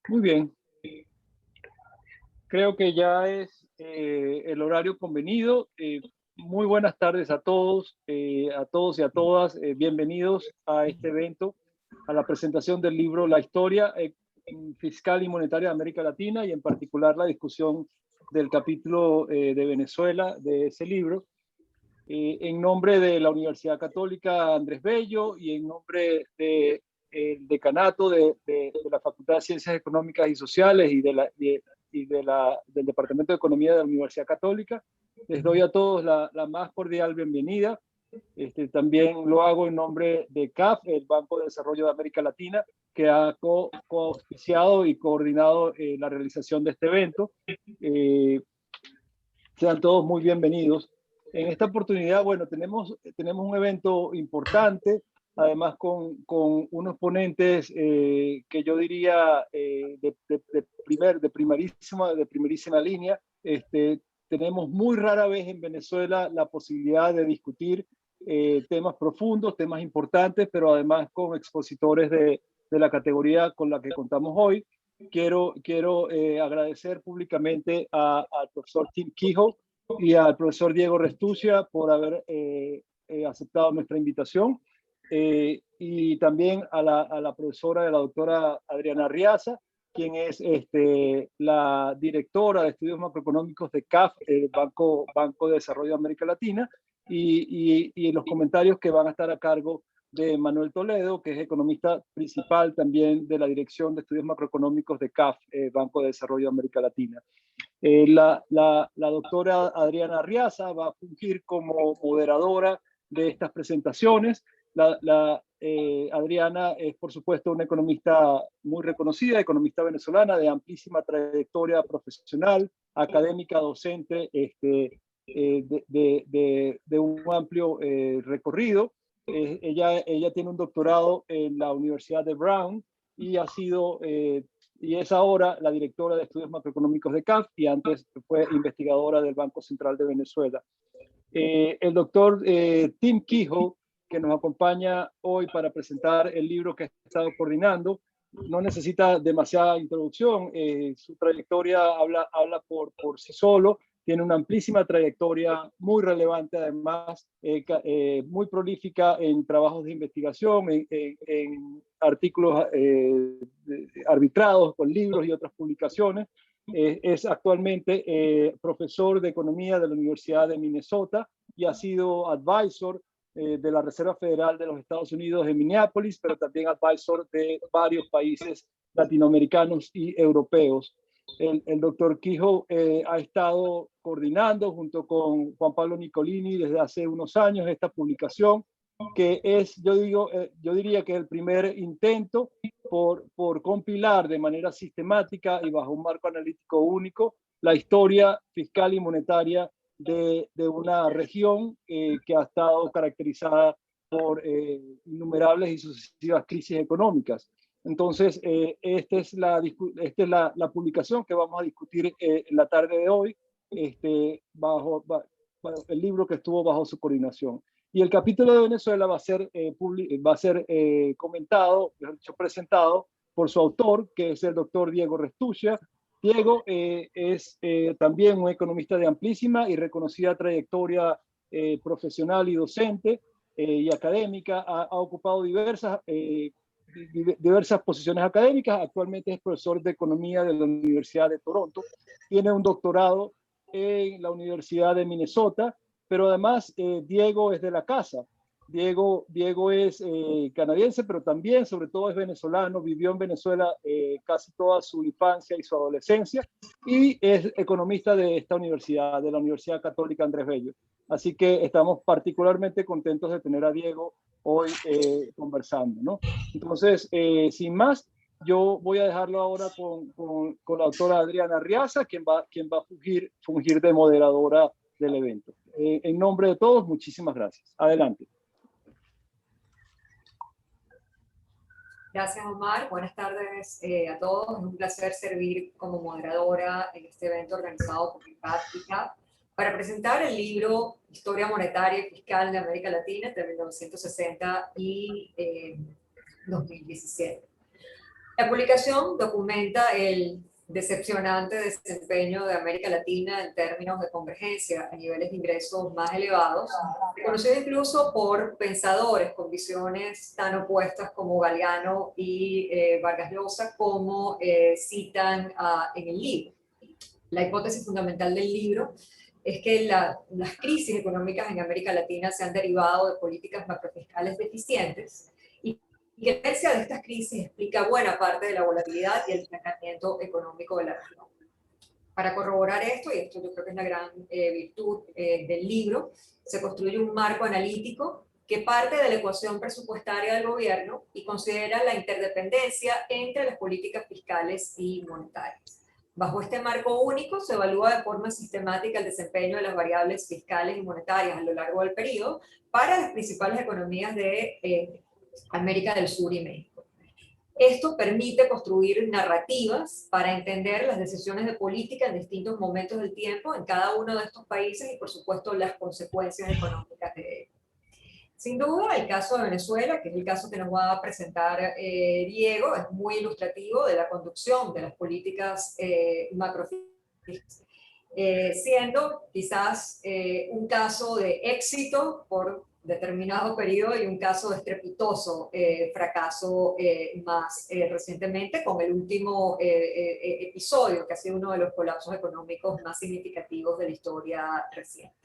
Muy bien, creo que ya es el horario convenido. Muy buenas tardes a todos y a todas. Bienvenidos a este evento, a la presentación del libro La historia fiscal y monetaria de América Latina, y en particular la discusión del capítulo de Venezuela de ese libro. En nombre de la Universidad Católica Andrés Bello y en nombre del decanato de la Facultad de Ciencias Económicas y Sociales y del Departamento de Economía de la Universidad Católica, les doy a todos la más cordial bienvenida. También lo hago en nombre de CAF, el Banco de Desarrollo de América Latina, que ha co-auspiciado y coordinado la realización de este evento. Sean todos muy bienvenidos. En esta oportunidad, bueno, tenemos un evento importante, además con unos ponentes que yo diría de primerísima línea. Tenemos muy rara vez en Venezuela la posibilidad de discutir temas profundos, temas importantes, pero además con expositores de la categoría con la que contamos hoy. Quiero agradecer públicamente al profesor Tim Kehoe y al profesor Diego Restuccia por haber aceptado nuestra invitación, y también a la profesora, de la doctora Adriana Arriaza, quien es la directora de estudios macroeconómicos de CAF, el Banco de Desarrollo de América Latina, y los comentarios que van a estar a cargo de Manuel Toledo, que es economista principal también de la Dirección de Estudios Macroeconómicos de CAF, Banco de Desarrollo de América Latina. La doctora Adriana Arriaza va a fungir como moderadora de estas presentaciones. Adriana es, por supuesto, una economista muy reconocida, economista venezolana de amplísima trayectoria profesional, académica, docente, de un amplio recorrido. Ella tiene un doctorado en la Universidad de Brown y y es ahora la directora de estudios macroeconómicos de CAF, y antes fue investigadora del Banco Central de Venezuela. El doctor Tim Kehoe, que nos acompaña hoy para presentar el libro que ha estado coordinando, no necesita demasiada introducción. Su trayectoria habla por sí solo. Tiene una amplísima trayectoria, muy relevante además, muy prolífica en trabajos de investigación, en artículos arbitrados con libros y otras publicaciones. Es actualmente profesor de economía de la Universidad de Minnesota y ha sido advisor de la Reserva Federal de los Estados Unidos en Minneapolis, pero también advisor de varios países latinoamericanos y europeos. El doctor Kehoe ha estado coordinando junto con Juan Pablo Nicolini desde hace unos años esta publicación, que es, yo diría que es el primer intento por compilar de manera sistemática y bajo un marco analítico único la historia fiscal y monetaria de una región que ha estado caracterizada por innumerables y sucesivas crisis económicas. Entonces, esta es la publicación que vamos a discutir en la tarde de hoy, bajo el libro que estuvo bajo su coordinación. Y el capítulo de Venezuela va a ser comentado, mejor dicho, presentado por su autor, que es el doctor Diego Restuccia. Diego es también un economista de amplísima y reconocida trayectoria profesional y docente y académica. Ha ocupado diversas posiciones académicas. Actualmente es profesor de economía de la Universidad de Toronto. Tiene un doctorado en la Universidad de Minnesota, pero además Diego es de la casa. Diego es canadiense, pero también, sobre todo, es venezolano. Vivió en Venezuela casi toda su infancia y su adolescencia, y es economista de esta universidad, de la Universidad Católica Andrés Bello. Así que estamos particularmente contentos de tener a Diego hoy conversando, ¿no? Entonces, sin más, Yo voy a dejarlo ahora con la doctora Adriana Arriaza, quien va a fungir de moderadora del evento. En nombre de todos, muchísimas gracias. Adelante. Gracias, Omar. Buenas tardes a todos. Es un placer servir como moderadora en este evento organizado por IPAD y CAP para presentar el libro Historia Monetaria y Fiscal de América Latina entre 1960 y 2017. La publicación documenta el decepcionante desempeño de América Latina en términos de convergencia a niveles de ingresos más elevados, reconocido incluso por pensadores con visiones tan opuestas como Galeano y Vargas Llosa, como citan en el libro. La hipótesis fundamental del libro es que las crisis económicas en América Latina se han derivado de políticas macrofiscales deficientes y que la herencia de estas crisis explica buena parte de la volatilidad y el estancamiento económico de la región. Para corroborar esto, y esto yo creo que es la gran virtud del libro, se construye un marco analítico que parte de la ecuación presupuestaria del gobierno y considera la interdependencia entre las políticas fiscales y monetarias. Bajo este marco único se evalúa de forma sistemática el desempeño de las variables fiscales y monetarias a lo largo del periodo para las principales economías de América del Sur y México. Esto permite construir narrativas para entender las decisiones de política en distintos momentos del tiempo en cada uno de estos países y, por supuesto, las consecuencias económicas de ello. Sin duda, el caso de Venezuela, que es el caso que nos va a presentar Diego, es muy ilustrativo de la conducción de las políticas macrofiscales, siendo quizás un caso de éxito por determinado periodo y un caso de estrepitoso fracaso más recientemente, con el último episodio, que ha sido uno de los colapsos económicos más significativos de la historia reciente.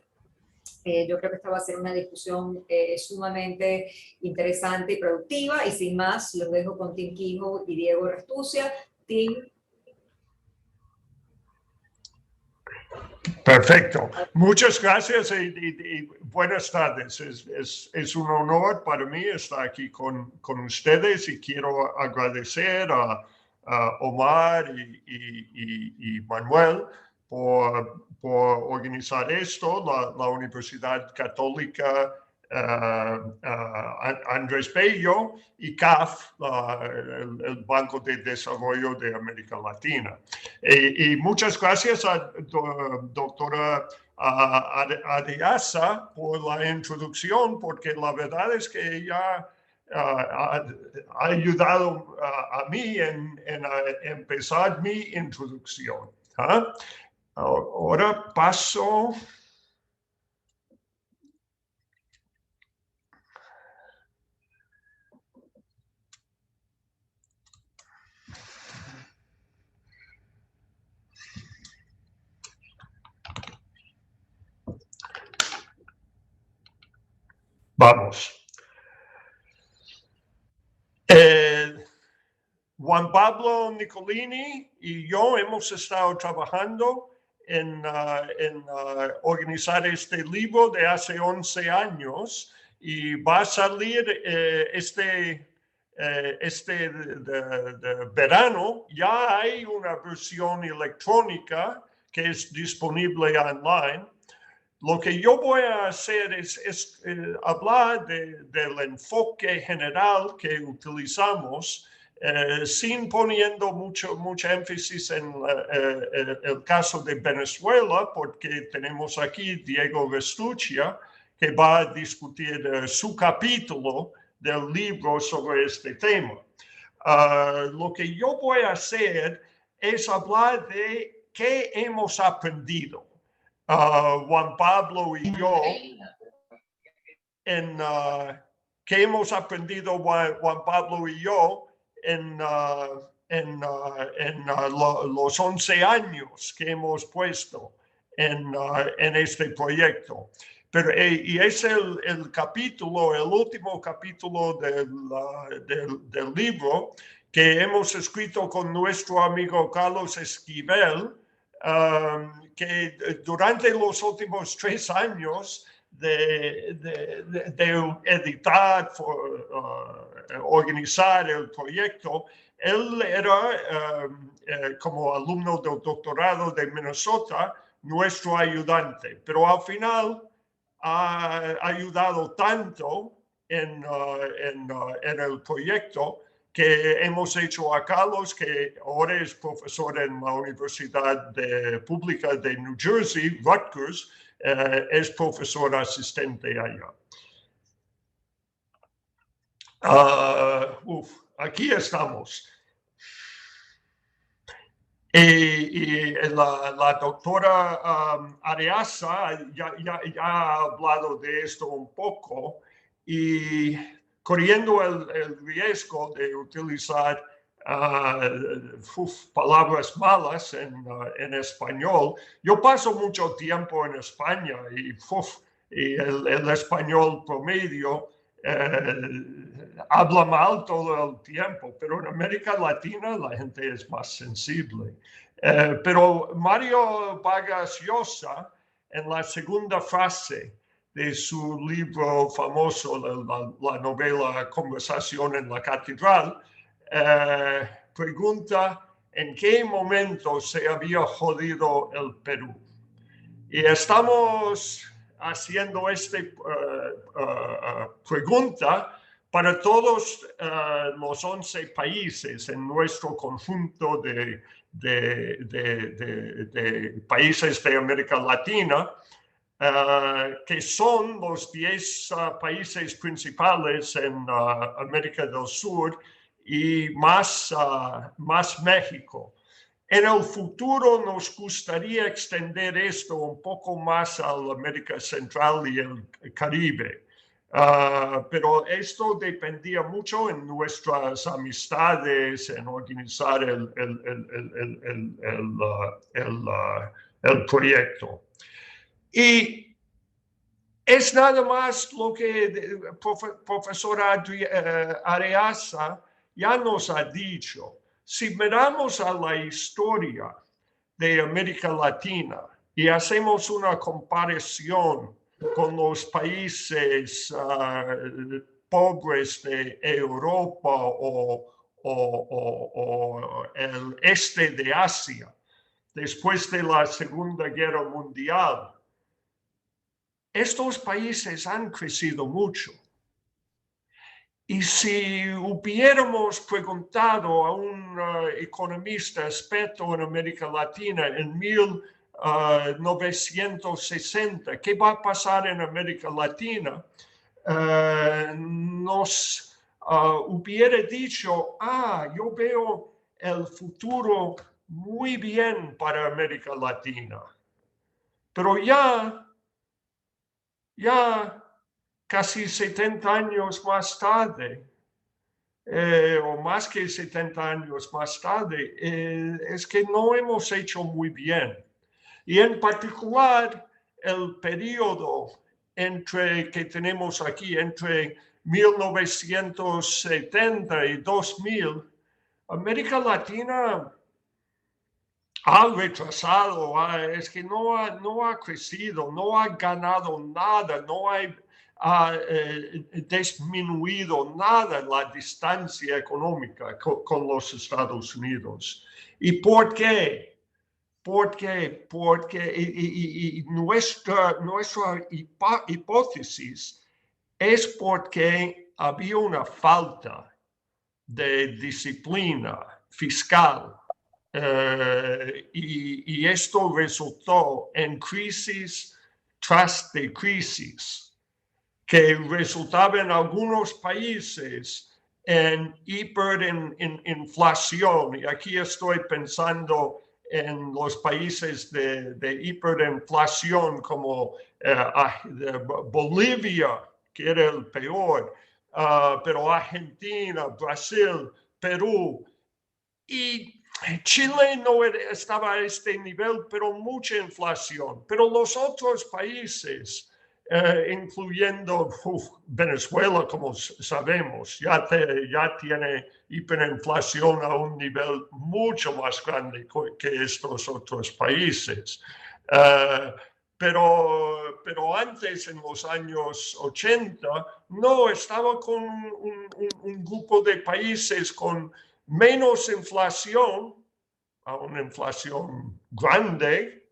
Yo creo que esta va a ser una discusión sumamente interesante y productiva, y sin más, los dejo con Tim Quijo y Diego Restucia. Tim. Perfecto. Muchas gracias y buenas tardes. Es un honor para mí estar aquí con ustedes y quiero agradecer a Omar y Manuel por organizar esto, la Universidad Católica Andrés Bello y CAF, el Banco de Desarrollo de América Latina. Y muchas gracias a doctora Arriaza por la introducción, porque la verdad es que ella ha ayudado a mí en empezar mi introducción. Ahora paso. Vamos. Juan Pablo Nicolini y yo hemos estado trabajando en organizar este libro de hace 11 años y va a salir de verano. Ya hay una versión electrónica que es disponible online. Lo que yo voy a hacer es hablar del enfoque general que utilizamos, sin poniendo mucho énfasis en el caso de Venezuela, porque tenemos aquí Diego Restucia, que va a discutir su capítulo del libro sobre este tema. Lo que yo voy a hacer es hablar de qué hemos aprendido. Juan Pablo y yo, que hemos aprendido Juan Pablo y yo en los 11 años que hemos puesto en este proyecto. Pero y es el capítulo, el último capítulo del libro que hemos escrito con nuestro amigo Carlos Esquivel, que durante los últimos 3 años de editar, organizar el proyecto, Él era como alumno del doctorado de Minnesota, nuestro ayudante, pero al final ha ayudado tanto en el proyecto que hemos hecho a Carlos, que ahora es profesor en la Universidad Pública de New Jersey, Rutgers, es profesor asistente allá. Aquí estamos. Y la doctora Areasa ya ha hablado de esto un poco, y corriendo el riesgo de utilizar palabras malas en español. Yo paso mucho tiempo en España y el español promedio habla mal todo el tiempo, pero en América Latina la gente es más sensible. Pero Mario Vargas Llosa, en la segunda frase de su libro famoso, la novela Conversación en la Catedral, pregunta en qué momento se había jodido el Perú. Y estamos haciendo esta pregunta para todos los 11 países en nuestro conjunto de países de América Latina, que son los 10 países principales en América del Sur y más México. En el futuro nos gustaría extender esto un poco más a la América Central y el Caribe. Pero esto dependía mucho en nuestras amistades, en organizar el proyecto. Y es nada más lo que profesora Areasa ya nos ha dicho. Si miramos a la historia de América Latina y hacemos una comparación con los países pobres de Europa o el este de Asia, después de la Segunda Guerra Mundial, estos países han crecido mucho. Y si hubiéramos preguntado a un economista experto en América Latina en 1960, ¿qué va a pasar en América Latina? Nos hubiera dicho, yo veo el futuro muy bien para América Latina. Pero ya casi 70 años más tarde, o más que 70 años más tarde, es que no hemos hecho muy bien. Y en particular, el periodo que tenemos aquí, entre 1970 y 2000, América Latina ha retrasado, es que no ha crecido, no ha ganado nada, no ha disminuido nada la distancia económica con los Estados Unidos. ¿Y por qué? Porque nuestra hipótesis es porque había una falta de disciplina fiscal. Y esto resultó en crisis tras de crisis, que resultaba en algunos países en hiperinflación. Y aquí estoy pensando en los países de hiperinflación como Bolivia, que era el peor, pero Argentina, Brasil, Perú. Y Chile no estaba a este nivel, pero mucha inflación. Pero los otros países, incluyendo Venezuela, como sabemos, ya tiene hiperinflación a un nivel mucho más grande que estos otros países. Pero antes, en los años 80, no, estaba con un grupo de países con menos inflación, a una inflación grande,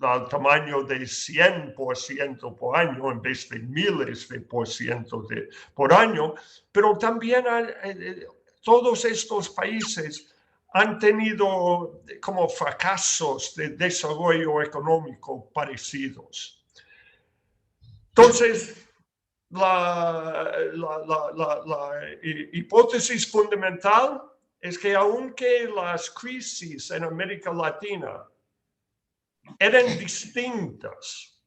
al tamaño de 100% por año en vez de miles de por ciento por año, pero también todos estos países han tenido como fracasos de desarrollo económico parecidos. Entonces, la hipótesis fundamental es que aunque las crisis en América Latina eran distintas,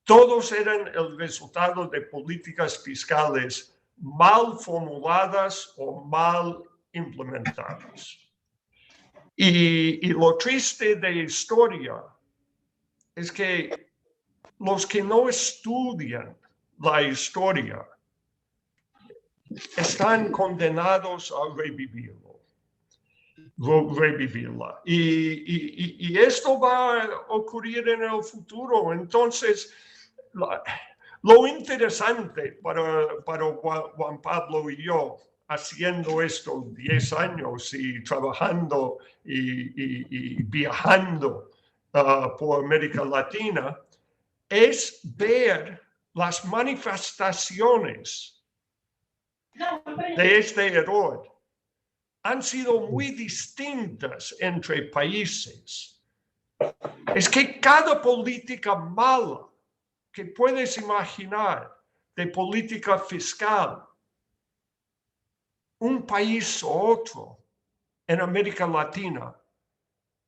todos eran el resultado de políticas fiscales mal formuladas o mal implementadas. Y lo triste de historia es que los que no estudian la historia están condenados a revivirla. Y esto va a ocurrir en el futuro. Entonces, lo interesante para Juan Pablo y yo, haciendo esto 10 años y trabajando y viajando por América Latina, es ver las manifestaciones de este error. Han sido muy distintas entre países. Es que cada política mala que puedes imaginar de política fiscal, un país u otro en América Latina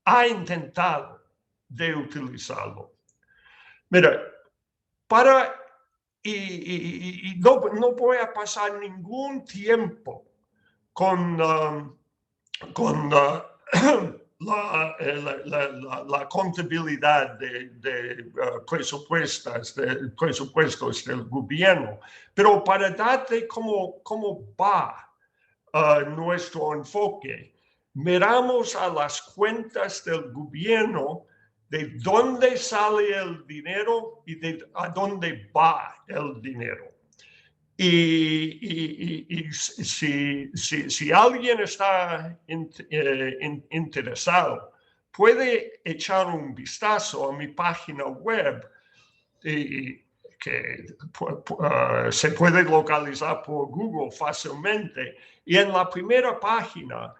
ha intentado de utilizarlo. Mira, no voy a pasar ningún tiempo con la contabilidad de presupuestos del gobierno, pero para darte cómo va nuestro enfoque, miramos a las cuentas del gobierno, de dónde sale el dinero y a dónde va el dinero. Y si alguien está interesado, puede echar un vistazo a mi página web que se puede localizar por Google fácilmente. Y en la primera página,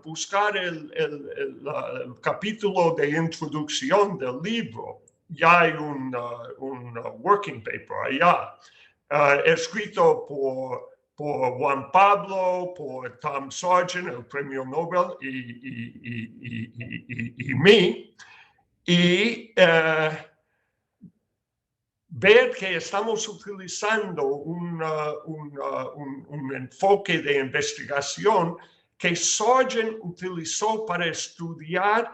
buscar el capítulo de introducción del libro. Ya hay un working paper allá. Escrito por Juan Pablo, por Tom Sargent, el premio Nobel, y mí. Y ver que estamos utilizando un enfoque de investigación que Sargent utilizó para estudiar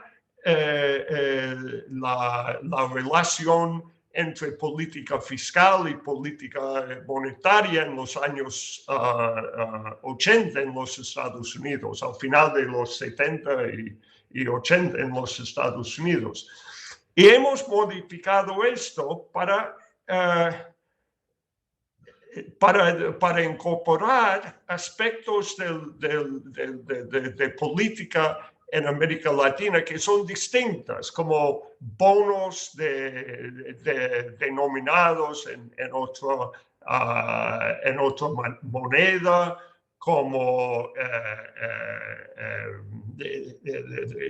la relación entre política fiscal y política monetaria en los años 80 en los Estados Unidos, al final de los 70 y 80 en los Estados Unidos. Y hemos modificado esto para incorporar aspectos de política en América Latina que son distintas, como bonos denominados en otra moneda, como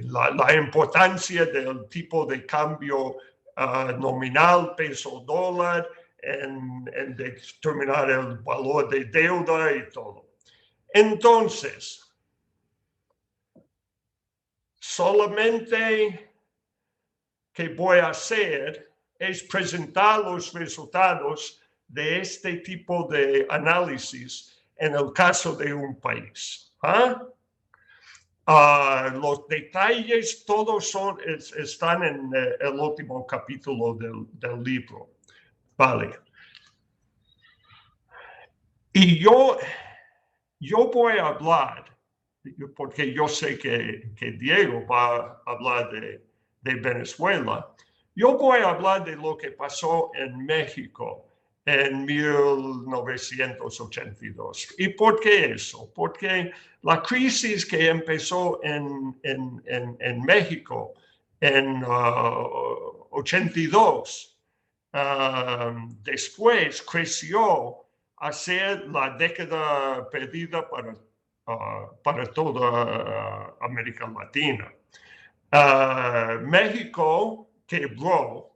la importancia del tipo de cambio nominal peso-dólar en determinar el valor de deuda y todo. Entonces, solamente que voy a hacer es presentar los resultados de este tipo de análisis en el caso de un país. Los detalles todos están en el último capítulo del libro. Vale. Y yo voy a hablar, porque yo sé que Diego va a hablar de Venezuela. Yo voy a hablar de lo que pasó en México en 1982. ¿Y por qué eso? Porque la crisis que empezó en México en 82, después creció a ser la década perdida para toda América Latina. México quebró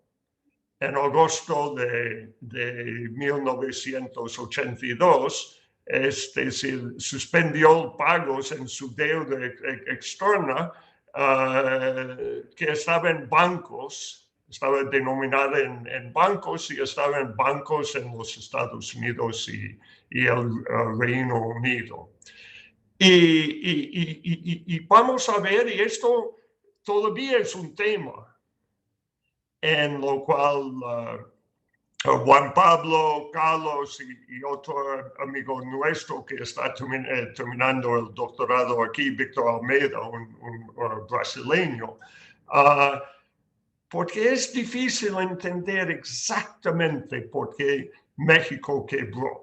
en agosto de 1982, es decir, suspendió pagos en su deuda externa que estaba en bancos, estaba denominada en bancos y estaba en bancos en los Estados Unidos y el Reino Unido. Y vamos a ver, y esto todavía es un tema en lo cual Juan Pablo, Carlos y otro amigo nuestro que está terminando el doctorado aquí, Víctor Almeida, un brasileño, porque es difícil entender exactamente por qué México quebró.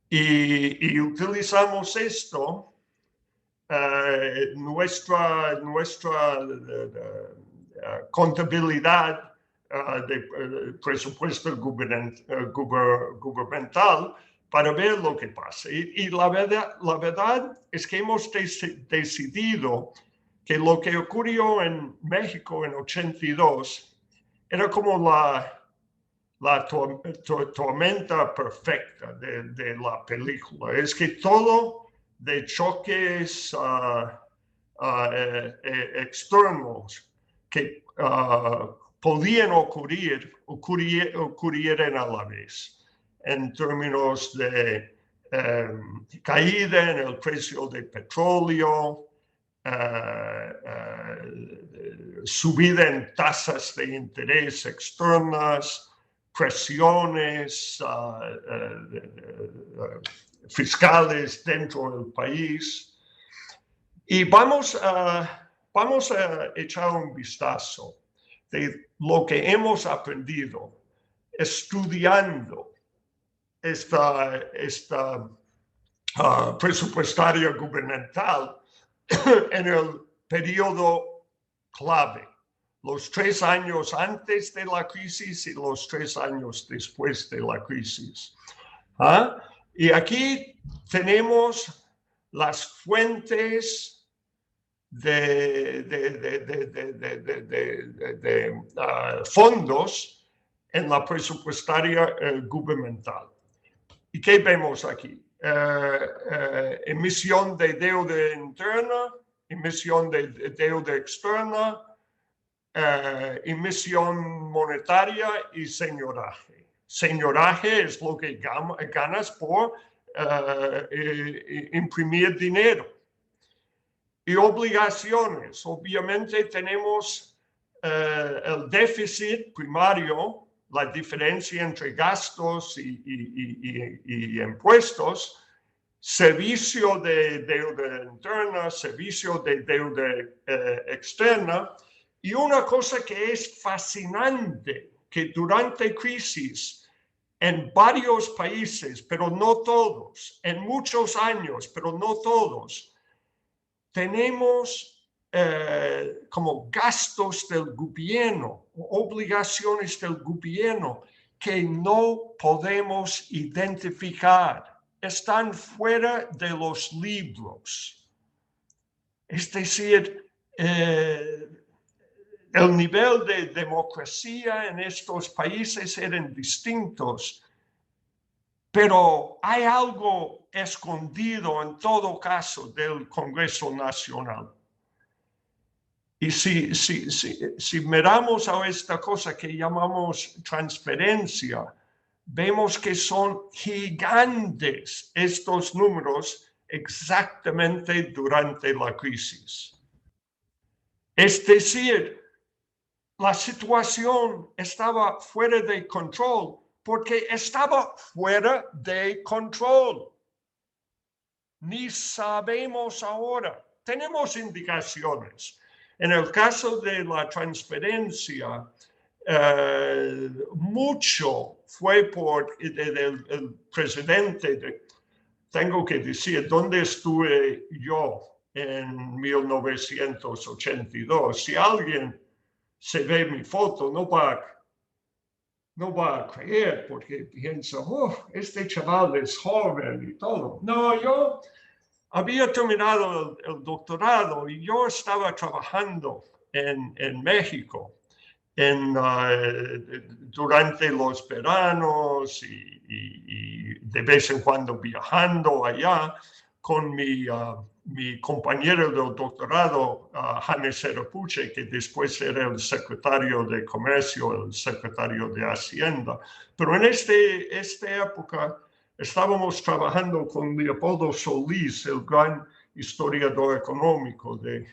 Y utilizamos esto, nuestra contabilidad de presupuesto gubernamental para ver lo que pasa. Y la verdad es que hemos decidido que lo que ocurrió en México en 82 era como la tormenta perfecta de la película. Es que todo de choques externos que podían ocurrieran a la vez, en términos de caída en el precio del petróleo, subida en tasas de interés externas, presiones fiscales dentro del país. Y vamos a echar un vistazo de lo que hemos aprendido estudiando esta presupuestaria gubernamental en el periodo clave, los 3 años antes de la crisis y los 3 años después de la crisis. Y aquí tenemos las fuentes de fondos en la presupuestaria gubernamental. ¿Y qué vemos aquí? Emisión de deuda interna, emisión de deuda externa, emisión monetaria y señoraje. Señoraje es lo que ganas por imprimir dinero. Y obligaciones. Obviamente tenemos el déficit primario, la diferencia entre gastos y impuestos, servicio de deuda interna, servicio de deuda externa. Y una cosa que es fascinante, que durante crisis en varios países, pero no todos, en muchos años, pero no todos, tenemos como gastos del gobierno, obligaciones del gobierno que no podemos identificar, están fuera de los libros. Es decir, el nivel de democracia en estos países eran distintos, pero hay algo escondido en todo caso del Congreso Nacional. Y si miramos a esta cosa que llamamos transferencia, vemos que son gigantes estos números exactamente durante la crisis. Es decir, la situación estaba fuera de control porque estaba fuera de control. Ni sabemos ahora. Tenemos indicaciones. En el caso de la transferencia, mucho fue por el presidente. Tengo que decir, ¿dónde estuve yo en 1982? Si alguien se ve mi foto, no va a creer porque piensa, oh, este chaval es joven y todo. No, yo había terminado el doctorado y yo estaba trabajando en México durante los veranos y de vez en cuando viajando allá con mi compañero del doctorado, Jaime Serapuche, que después era el secretario de Comercio, el secretario de Hacienda. Pero en esta época estábamos trabajando con Leopoldo Solís, el gran historiador económico de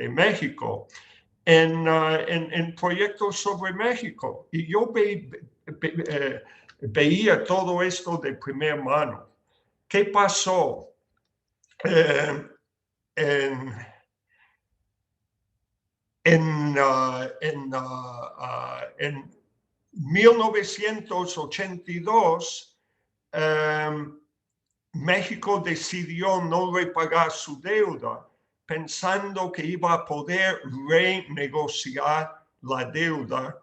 México, en proyectos sobre México. Y yo veía todo esto de primera mano. ¿Qué pasó en 1982? México decidió no repagar su deuda, pensando que iba a poder renegociar la deuda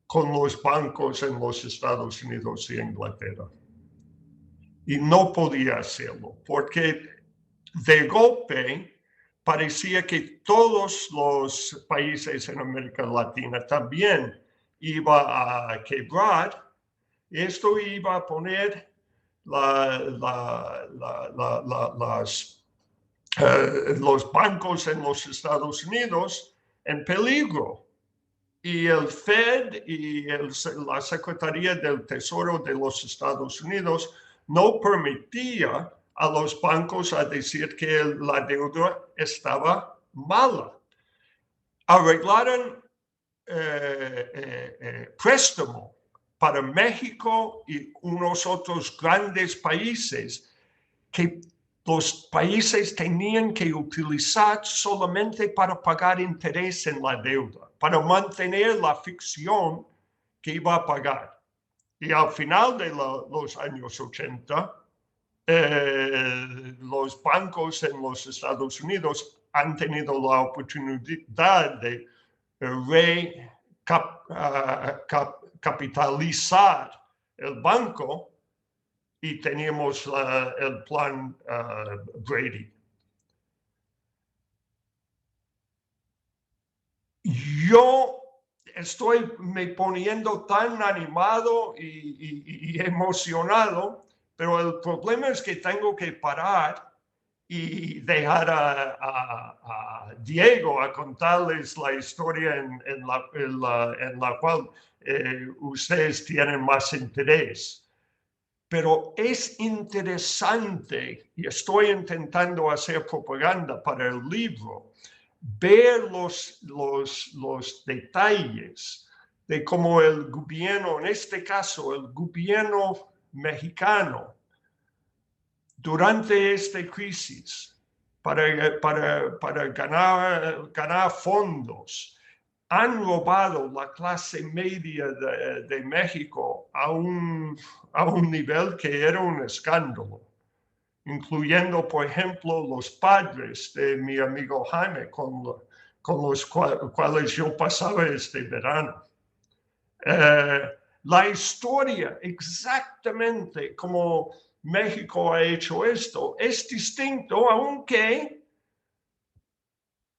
con los bancos en los Estados Unidos y Inglaterra. Y no podía hacerlo, porque de golpe parecía que todos los países en América Latina también iban a quebrar. Esto iba a poner los bancos en los Estados Unidos en peligro. Y el Fed y la Secretaría del Tesoro de los Estados Unidos no permitía a los bancos a decir que la deuda estaba mala. Arreglaron préstamo para México y unos otros grandes países que los países tenían que utilizar solamente para pagar interés en la deuda, para mantener la ficción que iba a pagar. Y al final de los años 80, los bancos en los Estados Unidos han tenido la oportunidad de recapitalizar el banco y teníamos el plan Brady. Yo estoy me poniendo tan animado y emocionado, pero el problema es que tengo que parar y dejar a Diego a contarles la historia en la cual ustedes tienen más interés. Pero es interesante, y estoy intentando hacer propaganda para el libro, ver los detalles de cómo el gobierno, en este caso el gobierno mexicano, durante esta crisis, para ganar fondos, han robado la clase media de México a un nivel que era un escándalo, incluyendo, por ejemplo, los padres de mi amigo Jaime, con los cuales yo pasaba este verano. La historia, exactamente como México ha hecho esto, es distinto, aunque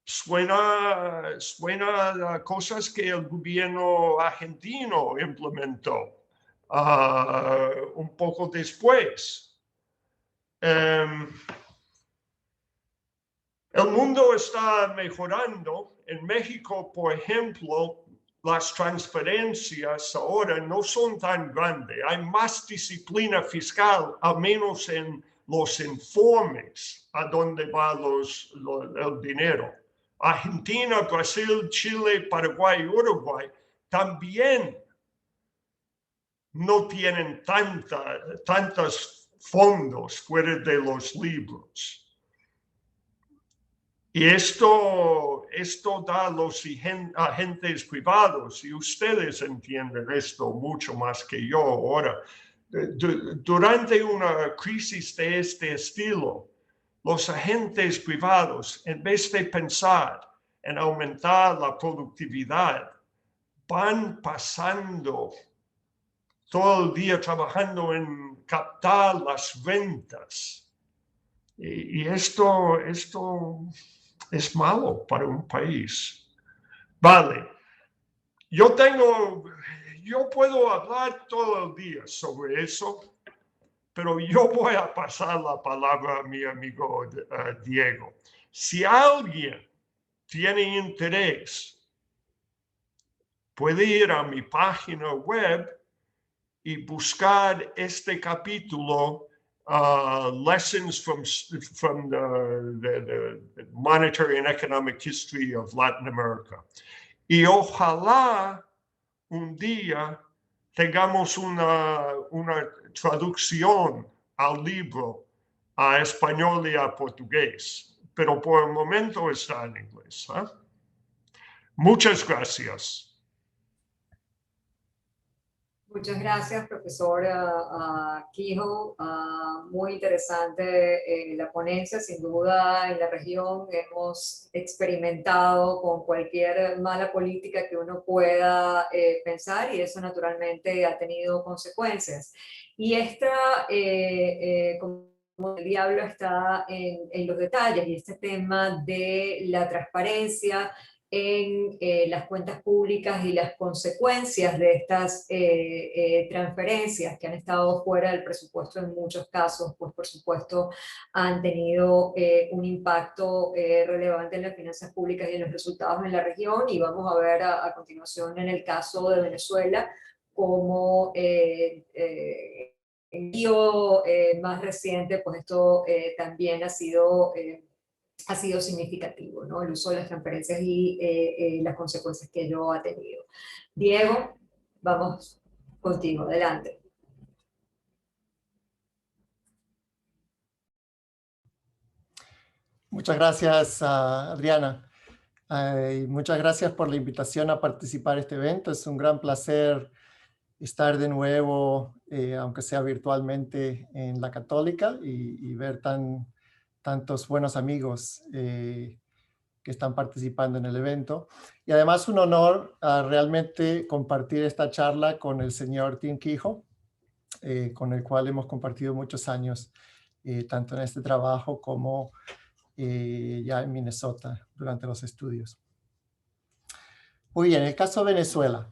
suena a cosas que el gobierno argentino implementó un poco después. El mundo está mejorando. En México, por ejemplo, las transferencias ahora no son tan grandes. Hay más disciplina fiscal, al menos en los informes a dónde va el dinero. Argentina, Brasil, Chile, Paraguay, Uruguay también no tienen tantos fondos fuera de los libros. Y esto esto da a los agentes privados, y ustedes entienden esto mucho más que yo ahora. Durante una crisis de este estilo, los agentes privados, en vez de pensar en aumentar la productividad, van pasando todo el día trabajando en captar las ventas. Y esto es malo para un país. Vale, yo puedo hablar todo el día sobre eso, pero yo voy a pasar la palabra a mi amigo Diego. Si alguien tiene interés, puede ir a mi página web y buscar este capítulo, Lessons from the Monetary and Economic History of Latin America. Y ojalá un día tengamos una traducción al libro a español y a portugués, pero por el momento está en inglés. Muchas gracias. Muchas gracias, profesor Quijo. Muy interesante la ponencia. Sin duda, en la región hemos experimentado con cualquier mala política que uno pueda pensar, y eso naturalmente ha tenido consecuencias. Y esta, como el diablo está en los detalles, y este tema de la transparencia en las cuentas públicas y las consecuencias de estas transferencias que han estado fuera del presupuesto en muchos casos, pues por supuesto han tenido un impacto relevante en las finanzas públicas y en los resultados en la región. Y vamos a ver a continuación en el caso de Venezuela cómo el envío más reciente, pues esto también ha sido significativo, ¿no? El uso de las transferencias y las consecuencias que ello ha tenido. Diego, vamos contigo, adelante. Muchas gracias, Adriana. Y muchas gracias por la invitación a participar en este evento. Es un gran placer estar de nuevo, aunque sea virtualmente, en la Católica y ver tantos buenos amigos que están participando en el evento. Y además un honor realmente compartir esta charla con el señor Tim Quijo, con el cual hemos compartido muchos años, tanto en este trabajo como ya en Minnesota durante los estudios. Muy bien, el caso de Venezuela.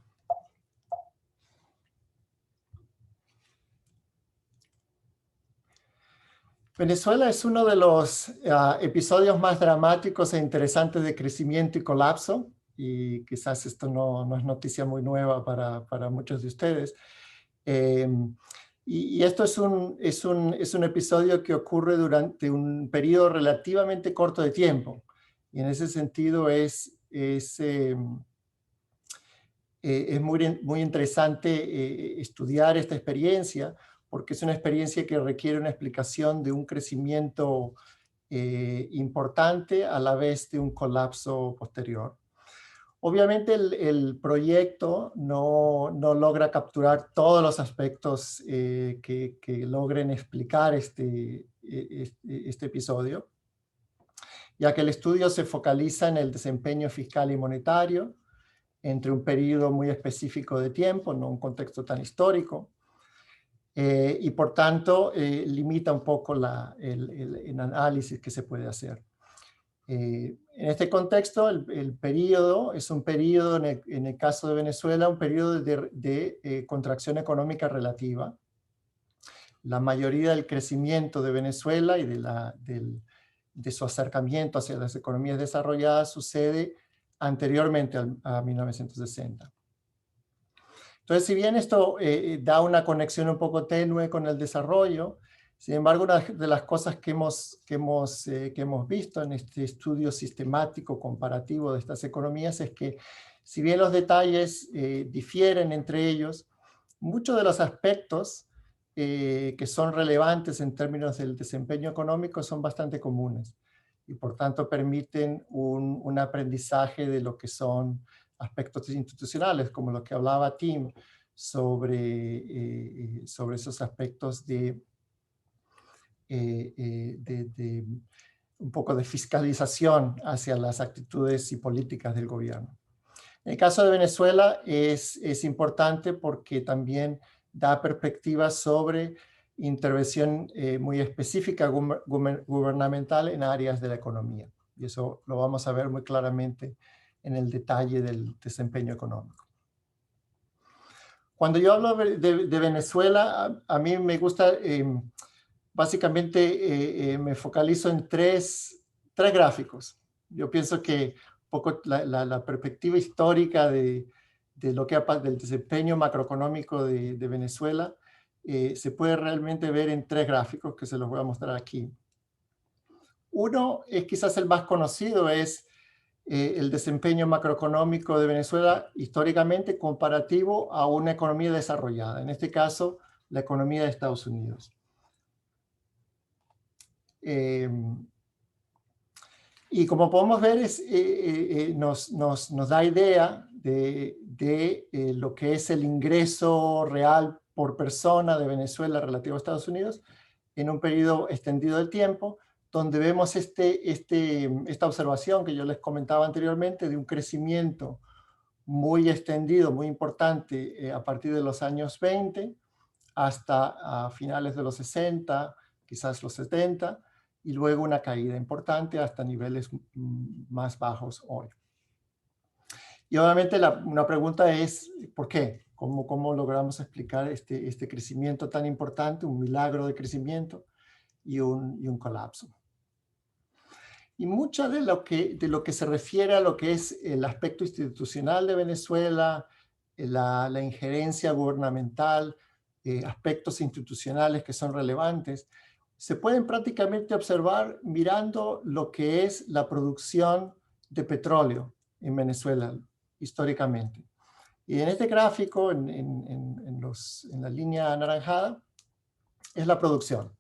Venezuela es uno de los episodios más dramáticos e interesantes de crecimiento y colapso, y quizás esto no es noticia muy nueva para muchos de ustedes. Y esto es un episodio que ocurre durante un periodo relativamente corto de tiempo, y en ese sentido es muy interesante estudiar esta experiencia, porque es una experiencia que requiere una explicación de un crecimiento importante a la vez de un colapso posterior. Obviamente el proyecto no logra capturar todos los aspectos que logren explicar este episodio, ya que el estudio se focaliza en el desempeño fiscal y monetario entre un periodo muy específico de tiempo, no un contexto tan histórico. Y por tanto limita un poco el análisis que se puede hacer. En este contexto, el periodo es un periodo, en el caso de Venezuela, un periodo de contracción económica relativa. La mayoría del crecimiento de Venezuela y de su acercamiento hacia las economías desarrolladas sucede anteriormente a 1960. Entonces, si bien esto da una conexión un poco tenue con el desarrollo, sin embargo, una de las cosas que hemos visto en este estudio sistemático comparativo de estas economías es que, si bien los detalles difieren entre ellos, muchos de los aspectos que son relevantes en términos del desempeño económico son bastante comunes. y por tanto permiten un aprendizaje de lo que son aspectos institucionales, como lo que hablaba Tim sobre esos aspectos de un poco de fiscalización hacia las actitudes y políticas del gobierno. En el caso de Venezuela es importante porque también da perspectivas sobre intervención muy específica gubernamental en áreas de la economía. Y eso lo vamos a ver muy claramente en el detalle del desempeño económico. Cuando yo hablo de Venezuela, a mí me gusta, básicamente me focalizo en tres gráficos. Yo pienso que un poco la perspectiva histórica del desempeño macroeconómico de Venezuela se puede realmente ver en tres gráficos que se los voy a mostrar aquí. Uno es quizás el más conocido, es el desempeño macroeconómico de Venezuela históricamente comparativo a una economía desarrollada, en este caso la economía de Estados Unidos. Y como podemos ver, nos da idea de lo que es el ingreso real por persona de Venezuela relativo a Estados Unidos en un periodo extendido de tiempo, donde vemos esta observación que yo les comentaba anteriormente de un crecimiento muy extendido, muy importante a partir de los años 20 hasta a finales de los 60, quizás los 70, y luego una caída importante hasta niveles más bajos hoy. Y obviamente una pregunta es, ¿por qué? ¿Cómo logramos explicar este crecimiento tan importante, un milagro de crecimiento y un colapso? Y mucho de lo que se refiere a lo que es el aspecto institucional de Venezuela, la injerencia gubernamental, aspectos institucionales que son relevantes, se pueden prácticamente observar mirando lo que es la producción de petróleo en Venezuela históricamente. Y en este gráfico, en la línea anaranjada, es la producción,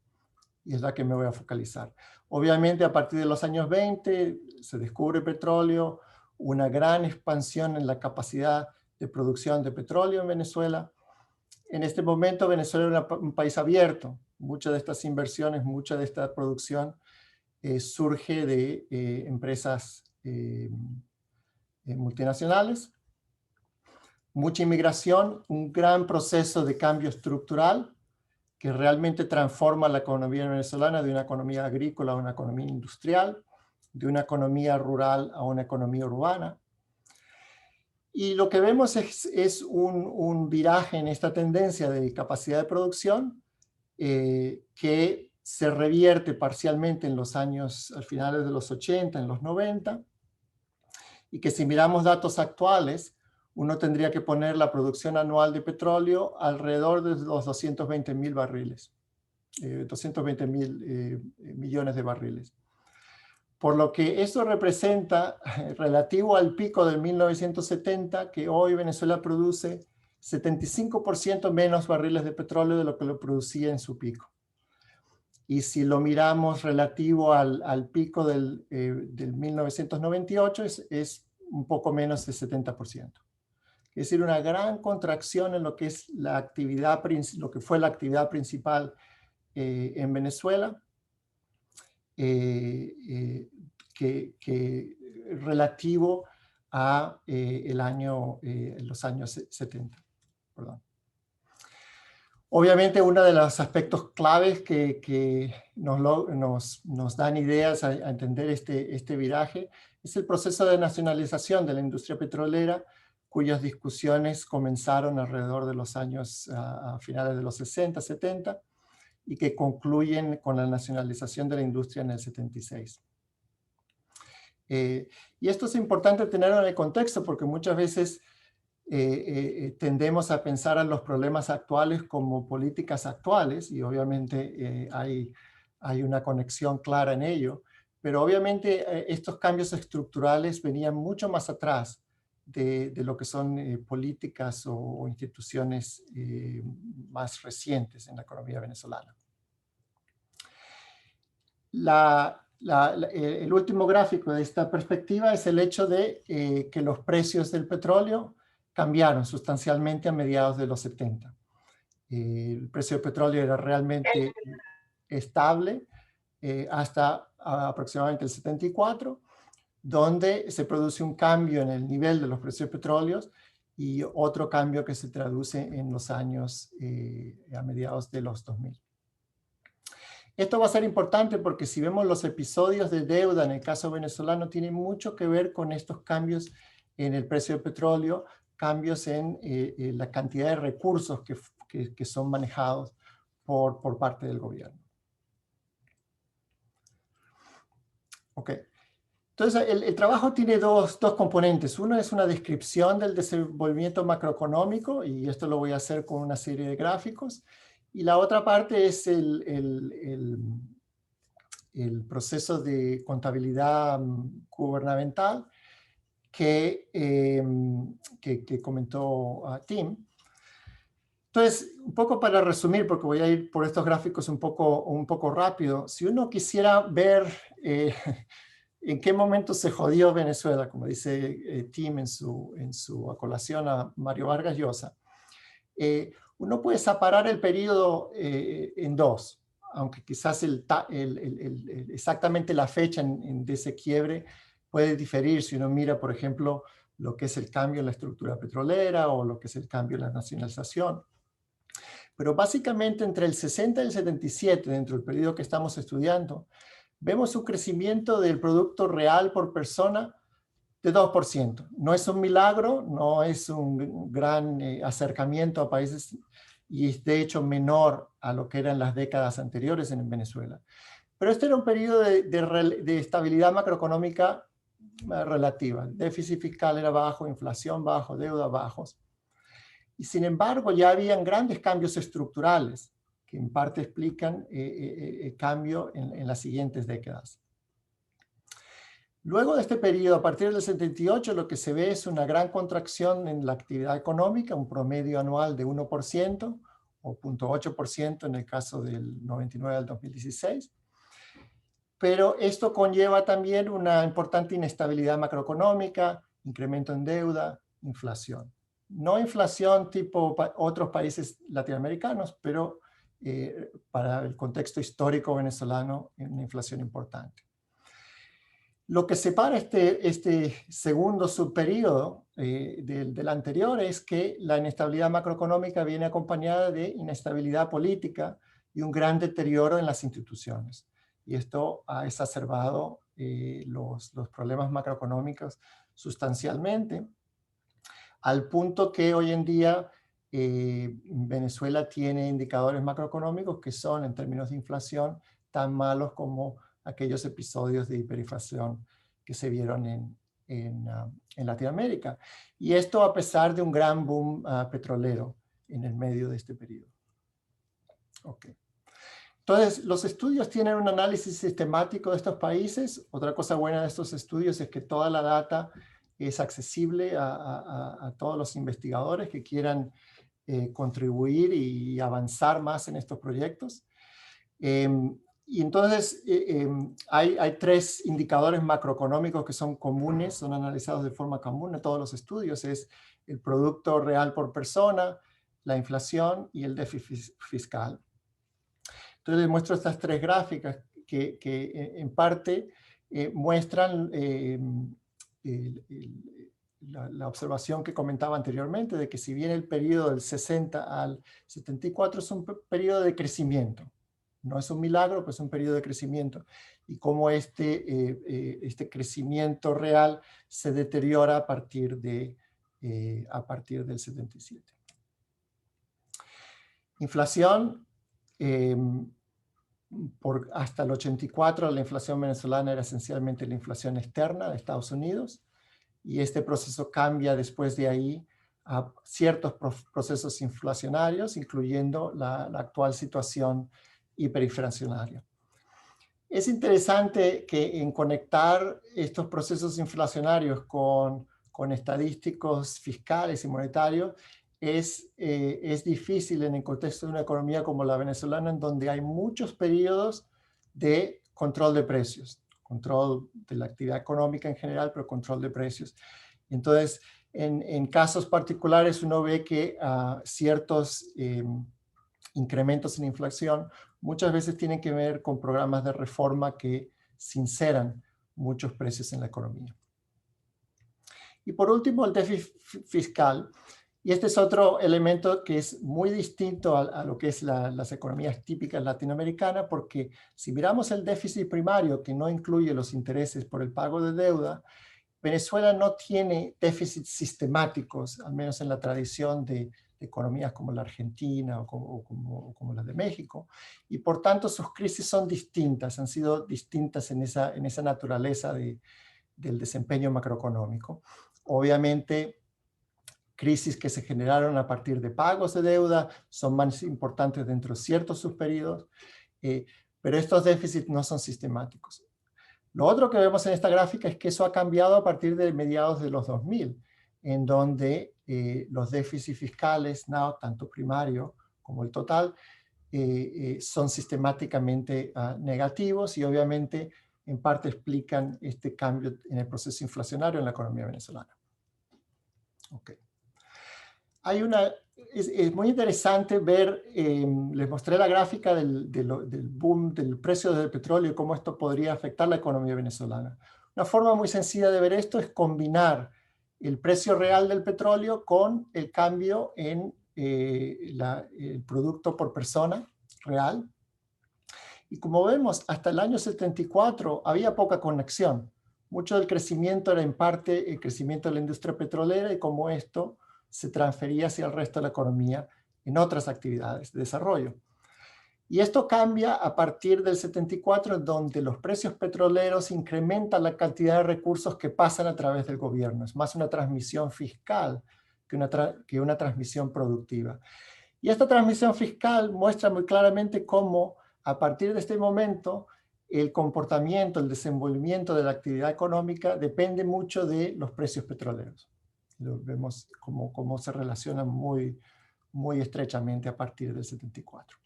y es la que me voy a focalizar. Obviamente, a partir de los años 20 se descubre petróleo, una gran expansión en la capacidad de producción de petróleo en Venezuela. En este momento Venezuela es un país abierto. Muchas de estas inversiones, mucha de esta producción surge de empresas multinacionales. Mucha inmigración, un gran proceso de cambio estructural que realmente transforma la economía venezolana de una economía agrícola a una economía industrial, de una economía rural a una economía urbana. Y lo que vemos es un viraje en esta tendencia de capacidad de producción que se revierte parcialmente en los años, al finales de los 80, en los 90, y que si miramos datos actuales, uno tendría que poner la producción anual de petróleo alrededor de los 220.000 barriles, 220.000 millones de barriles. Por lo que eso representa, relativo al pico del 1970, que hoy Venezuela produce 75% menos barriles de petróleo de lo que lo producía en su pico. Y si lo miramos relativo al pico del 1998, es un poco menos de 70%. Es decir, una gran contracción en lo que es la actividad, lo que fue la actividad principal en Venezuela, relativo a los años 70. Perdón. Obviamente, uno de los aspectos claves que nos dan ideas a entender este viraje es el proceso de nacionalización de la industria petrolera, cuyas discusiones comenzaron alrededor de los años a finales de los 60, 70, y que concluyen con la nacionalización de la industria en el 76. Y esto es importante tenerlo en el contexto porque muchas veces tendemos a pensar en los problemas actuales como políticas actuales, y obviamente hay una conexión clara en ello, pero obviamente estos cambios estructurales venían mucho más atrás de lo que son políticas o instituciones más recientes en la economía venezolana. el último gráfico de esta perspectiva es el hecho de que los precios del petróleo cambiaron sustancialmente a mediados de los 70. El precio del petróleo era realmente estable hasta aproximadamente el 74, donde se produce un cambio en el nivel de los precios de petróleo y otro cambio que se traduce en los años a mediados de los 2000. Esto va a ser importante porque si vemos los episodios de deuda en el caso venezolano, tiene mucho que ver con estos cambios en el precio del petróleo, cambios en la cantidad de recursos que son manejados por parte del gobierno. Ok. Entonces, el trabajo tiene dos componentes. Uno es una descripción del desenvolvimiento macroeconómico, y esto lo voy a hacer con una serie de gráficos. Y la otra parte es el proceso de contabilidad gubernamental que comentó Tim. Entonces, un poco para resumir, porque voy a ir por estos gráficos un poco rápido, si uno quisiera ver en qué momento se jodió Venezuela, como dice Tim en su acolación a Mario Vargas Llosa, uno puede separar el periodo en dos, aunque quizás exactamente la fecha de ese quiebre puede diferir si uno mira, por ejemplo, lo que es el cambio en la estructura petrolera o lo que es el cambio en la nacionalización. Pero básicamente entre el 60 y el 77, dentro del periodo que estamos estudiando, vemos un crecimiento del Producto Real por persona de 2%. No es un milagro, no es un gran acercamiento a países, y es de hecho menor a lo que eran las décadas anteriores en Venezuela. Pero este era un periodo de estabilidad macroeconómica relativa. El déficit fiscal era bajo, inflación bajo, deuda bajos. Y sin embargo ya habían grandes cambios estructurales que en parte explican el cambio en las siguientes décadas. Luego de este periodo, a partir del 78, lo que se ve es una gran contracción en la actividad económica, un promedio anual de 1% o 0.8% en el caso del 99 al 2016. Pero esto conlleva también una importante inestabilidad macroeconómica, incremento en deuda, inflación. No inflación tipo otros países latinoamericanos, pero para el contexto histórico venezolano, una inflación importante. Lo que separa este segundo subperíodo del anterior es que la inestabilidad macroeconómica viene acompañada de inestabilidad política y un gran deterioro en las instituciones. Y esto ha exacerbado los problemas macroeconómicos sustancialmente, al punto que hoy en día Venezuela tiene indicadores macroeconómicos que son, en términos de inflación, tan malos como aquellos episodios de hiperinflación que se vieron en Latinoamérica. Y esto a pesar de un gran boom petrolero en el medio de este periodo. Okay. Entonces, los estudios tienen un análisis sistemático de estos países. Otra cosa buena de estos estudios es que toda la data es accesible a todos los investigadores que quieran contribuir y avanzar más en estos proyectos. Y entonces hay tres indicadores macroeconómicos que son comunes, son analizados de forma común en todos los estudios. Es el Producto Real por persona, la inflación y el déficit fiscal. Entonces les muestro estas tres gráficas que en parte muestran la observación que comentaba anteriormente, de que si bien el periodo del 60 al 74 es un periodo de crecimiento, no es un milagro, pues es un periodo de crecimiento, y cómo este crecimiento real se deteriora a partir del 77. Inflación, hasta el 84 la inflación venezolana era esencialmente la inflación externa de Estados Unidos, y este proceso cambia después de ahí a ciertos procesos inflacionarios, incluyendo la actual situación hiperinflacionaria. Es interesante que en conectar estos procesos inflacionarios con estadísticos fiscales y monetarios es difícil en el contexto de una economía como la venezolana, en donde hay muchos periodos de control de precios control de la actividad económica en general, pero control de precios. Entonces, en casos particulares uno ve que ciertos incrementos en inflación muchas veces tienen que ver con programas de reforma que sinceran muchos precios en la economía. Y por último, el déficit fiscal. Y este es otro elemento que es muy distinto a lo que es las economías típicas latinoamericanas, porque si miramos el déficit primario, que no incluye los intereses por el pago de deuda, Venezuela no tiene déficits sistemáticos, al menos en la tradición de economías como la Argentina o como la de México, y por tanto sus crisis son distintas, han sido distintas en esa naturaleza del desempeño macroeconómico. Obviamente, crisis que se generaron a partir de pagos de deuda son más importantes dentro de ciertos subperiodos, pero estos déficits no son sistemáticos. Lo otro que vemos en esta gráfica es que eso ha cambiado a partir de mediados de los 2000, en donde los déficits fiscales, tanto primario como el total, son sistemáticamente negativos y obviamente en parte explican este cambio en el proceso inflacionario en la economía venezolana. Okay. Es muy interesante ver, les mostré la gráfica del boom del precio del petróleo y cómo esto podría afectar la economía venezolana. Una forma muy sencilla de ver esto es combinar el precio real del petróleo con el cambio en el producto por persona real. Y como vemos, hasta el año 74 había poca conexión. Mucho del crecimiento era en parte el crecimiento de la industria petrolera y como esto se transfería hacia el resto de la economía en otras actividades de desarrollo. Y esto cambia a partir del 74, donde los precios petroleros incrementan la cantidad de recursos que pasan a través del gobierno. Es más una transmisión fiscal que una transmisión productiva. Y esta transmisión fiscal muestra muy claramente cómo, a partir de este momento, el comportamiento, el desenvolvimiento de la actividad económica depende mucho de los precios petroleros. Vemos cómo se relacionan muy estrechamente a partir del 74.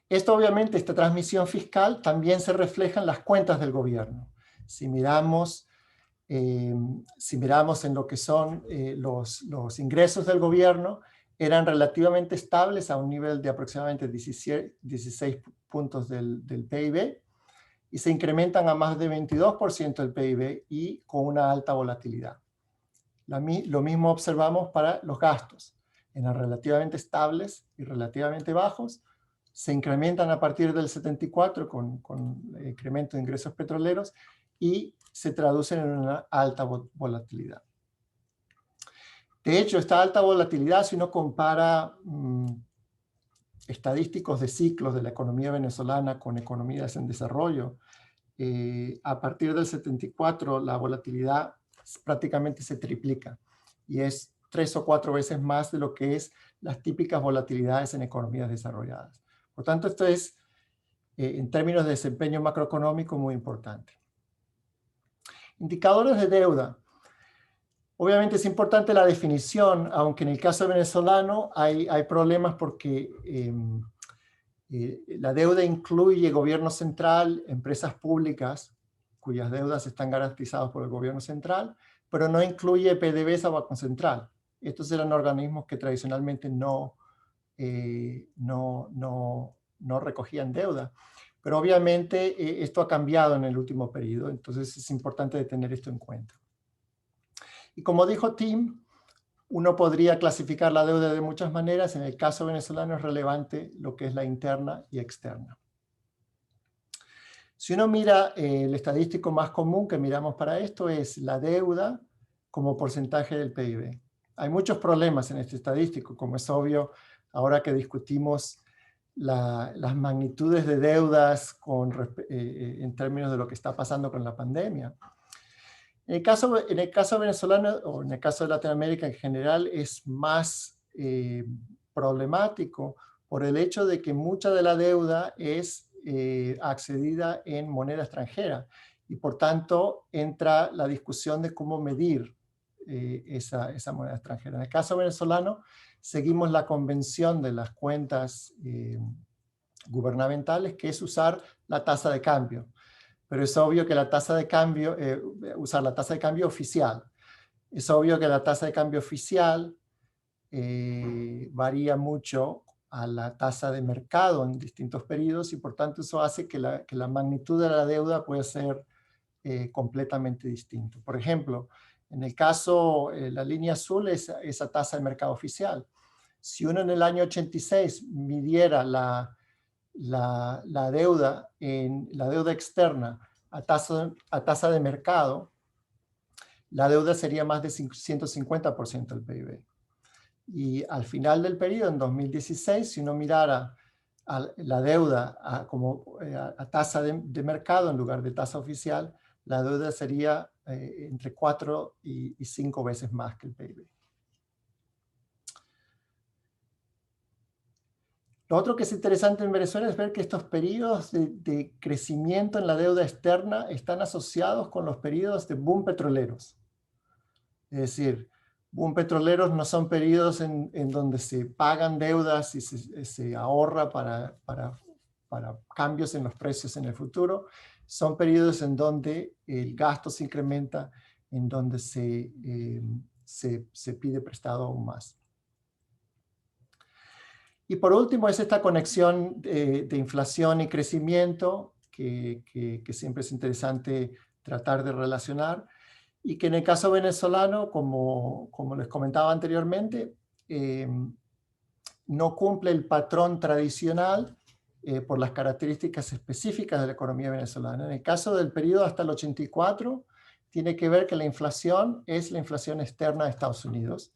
Esto obviamente, esta transmisión fiscal también se refleja en las cuentas del gobierno. Si miramos en lo que son los ingresos del gobierno, eran relativamente estables a un nivel de aproximadamente 16 puntos del PIB y se incrementan a más de 22% del PIB y con una alta volatilidad. Lo mismo observamos para los gastos. Eran relativamente estables y relativamente bajos. Se incrementan a partir del 74 con el incremento de ingresos petroleros y se traducen en una alta volatilidad. De hecho, esta alta volatilidad, si uno compara estadísticos de ciclos de la economía venezolana con economías en desarrollo, a partir del 74 la volatilidad prácticamente se triplica y es 3 o 4 veces más de lo que es las típicas volatilidades en economías desarrolladas. Por tanto, esto es, en términos de desempeño macroeconómico, muy importante. Indicadores de deuda. Obviamente es importante la definición, aunque en el caso venezolano hay problemas porque la deuda incluye gobierno central, empresas públicas, cuyas deudas están garantizadas por el gobierno central, pero no incluye PDVSA o Banco Central. Estos eran organismos que tradicionalmente no recogían deuda. Pero obviamente esto ha cambiado en el último periodo, entonces es importante tener esto en cuenta. Y como dijo Tim, uno podría clasificar la deuda de muchas maneras. En el caso venezolano es relevante lo que es la interna y externa. Si uno mira el estadístico más común que miramos para esto es la deuda como porcentaje del PIB. Hay muchos problemas en este estadístico, como es obvio ahora que discutimos las magnitudes de deudas en términos de lo que está pasando con la pandemia. En el caso venezolano, o en el caso de Latinoamérica en general, es más problemático por el hecho de que mucha de la deuda es accedida en moneda extranjera y por tanto entra la discusión de cómo medir esa moneda extranjera. En el caso venezolano seguimos la convención de las cuentas gubernamentales, que es usar la tasa de cambio. pero es obvio que la tasa de cambio, usar la tasa de cambio oficial. Es obvio que la tasa de cambio oficial varía mucho a la tasa de mercado en distintos periodos y por tanto eso hace que la magnitud de la deuda pueda ser completamente distinto. Por ejemplo, en el caso, la línea azul es esa tasa de mercado oficial. Si uno en el año 86 midiera la deuda externa a tasa de mercado, la deuda sería más de 150% del PIB. Y al final del periodo, en 2016, si uno mirara la deuda a tasa de mercado en lugar de tasa oficial, la deuda sería entre 4 y 5 veces más que el PIB. Lo otro que es interesante en Venezuela es ver que estos periodos de crecimiento en la deuda externa están asociados con los periodos de boom petroleros. Es decir, boom petroleros no son periodos en donde se pagan deudas y se ahorra para cambios en los precios en el futuro. Son periodos en donde el gasto se incrementa, en donde se pide prestado aún más. Y por último es esta conexión de inflación y crecimiento que siempre es interesante tratar de relacionar y que en el caso venezolano, como les comentaba anteriormente, no cumple el patrón tradicional por las características específicas de la economía venezolana. En el caso del periodo hasta el 84, tiene que ver que la inflación es la inflación externa de Estados Unidos.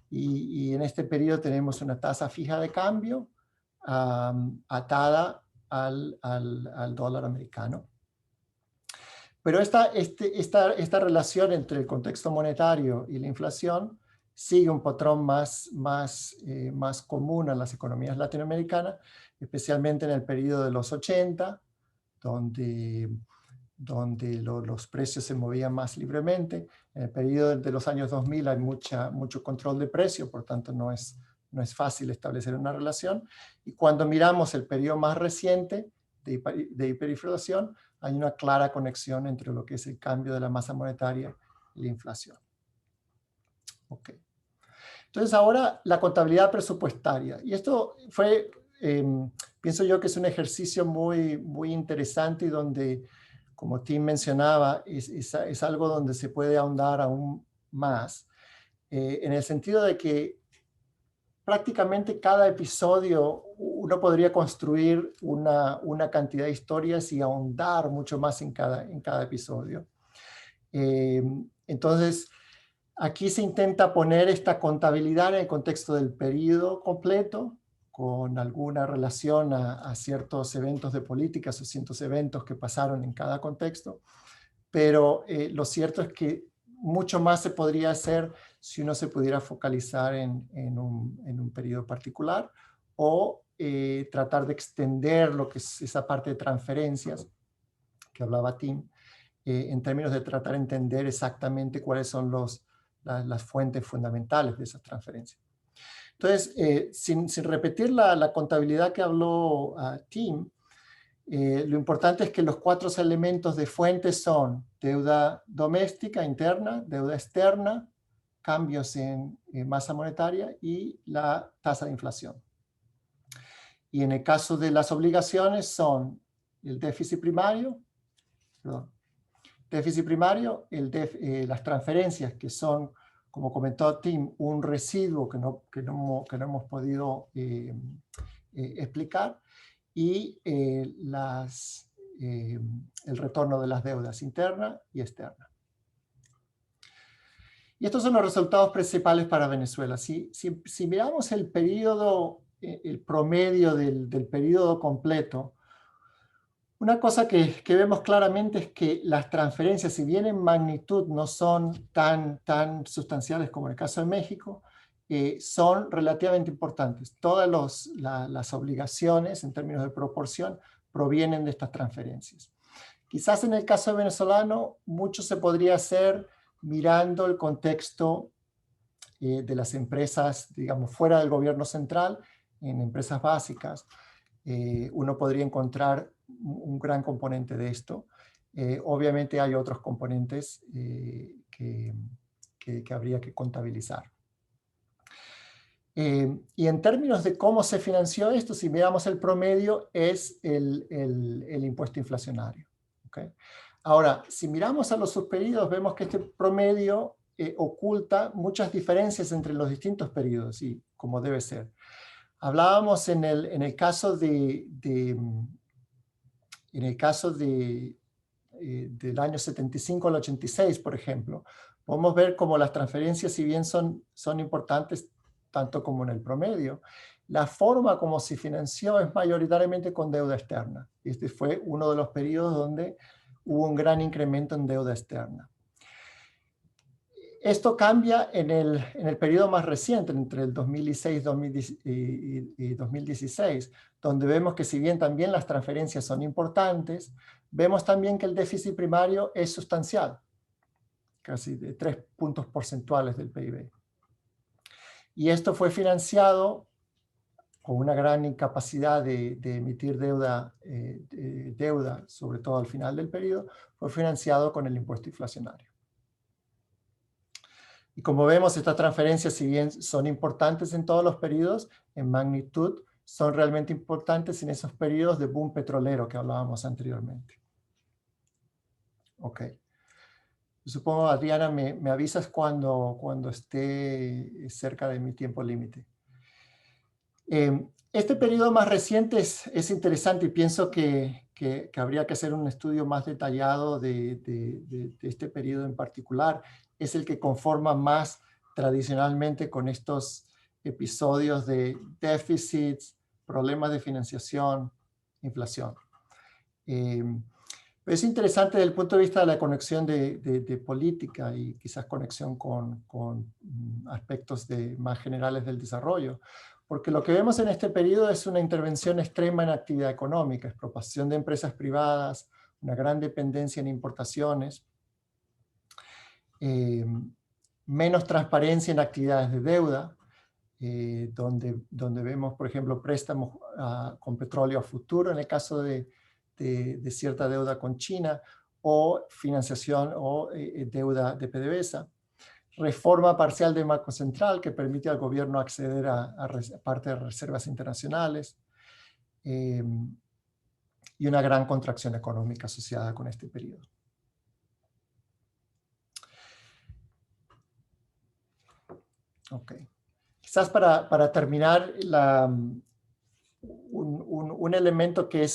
Y en este periodo tenemos una tasa fija de cambio atada al dólar americano. Pero esta relación entre el contexto monetario y la inflación sigue un patrón más común en las economías latinoamericanas, especialmente en el periodo de los 80, donde los precios se movían más libremente. En el periodo de los años 2000 hay mucho control de precio, por tanto no es fácil establecer una relación. Y cuando miramos el periodo más reciente de hiperinflación, hay una clara conexión entre lo que es el cambio de la masa monetaria y la inflación. Okay. Entonces ahora la contabilidad presupuestaria. Y esto fue, pienso yo que es un ejercicio muy interesante y donde, como Tim mencionaba, es algo donde se puede ahondar aún más, en el sentido de que prácticamente cada episodio uno podría construir una cantidad de historias y ahondar mucho más en cada episodio. Entonces, aquí se intenta poner esta contabilidad en el contexto del periodo completo, con alguna relación a ciertos eventos de políticas o ciertos eventos que pasaron en cada contexto, pero lo cierto es que mucho más se podría hacer si uno se pudiera focalizar en un periodo particular o tratar de extender lo que es esa parte de transferencias que hablaba Tim, en términos de tratar de entender exactamente cuáles son las fuentes fundamentales de esas transferencias. Entonces, sin repetir la contabilidad que habló Tim, lo importante es que los 4 elementos de fuentes son deuda doméstica interna, deuda externa, cambios en masa monetaria y la tasa de inflación. Y en el caso de las obligaciones son el déficit primario, las transferencias que son, como comentó Tim, un residuo que no hemos podido explicar, y el retorno de las deudas interna y externa. Y estos son los resultados principales para Venezuela. Si miramos el periodo, el promedio del periodo completo, una cosa que vemos claramente es que las transferencias, si bien en magnitud no son tan sustanciales como en el caso de México, son relativamente importantes. Todas las obligaciones, en términos de proporción, provienen de estas transferencias. Quizás en el caso venezolano, mucho se podría hacer mirando el contexto de las empresas, digamos, fuera del gobierno central, en empresas básicas. Uno podría encontrar un gran componente de esto. obviamente hay otros componentes que habría que contabilizar. Y en términos de cómo se financió esto, si miramos el promedio, es el impuesto inflacionario. ¿Okay? Ahora, si miramos a los subperiodos, vemos que este promedio oculta muchas diferencias entre los distintos periodos, y como debe ser. Hablábamos en el caso del año 75 al 86, por ejemplo, podemos ver cómo las transferencias, si bien son importantes, tanto como en el promedio, la forma como se financió es mayoritariamente con deuda externa. Este fue uno de los periodos donde hubo un gran incremento en deuda externa. Esto cambia en el periodo más reciente, entre el 2006 y 2016, donde vemos que si bien también las transferencias son importantes, vemos también que el déficit primario es sustancial, casi de 3 puntos porcentuales del PIB. Y esto fue financiado con una gran incapacidad de emitir deuda, sobre todo al final del periodo, fue financiado con el impuesto inflacionario. Y como vemos, estas transferencias, si bien son importantes en todos los periodos, en magnitud, son realmente importantes en esos periodos de boom petrolero que hablábamos anteriormente. Ok. Supongo, Adriana, me avisas cuando esté cerca de mi tiempo límite. Este periodo más reciente es interesante y pienso que habría que hacer un estudio más detallado de este periodo en particular. Es el que conforma más tradicionalmente con estos episodios de déficits, problemas de financiación, inflación. Es interesante desde el punto de vista de la conexión de política y quizás conexión con aspectos más generales del desarrollo, porque lo que vemos en este periodo es una intervención extrema en actividad económica, expropiación de empresas privadas, una gran dependencia en importaciones, menos transparencia en actividades de deuda, donde vemos, por ejemplo, préstamos con petróleo a futuro en el caso de cierta deuda con China, o financiación o deuda de PDVSA. Reforma parcial del Banco Central que permite al gobierno acceder a parte de reservas internacionales, y una gran contracción económica asociada con este periodo. Ok. Quizás para terminar, un elemento que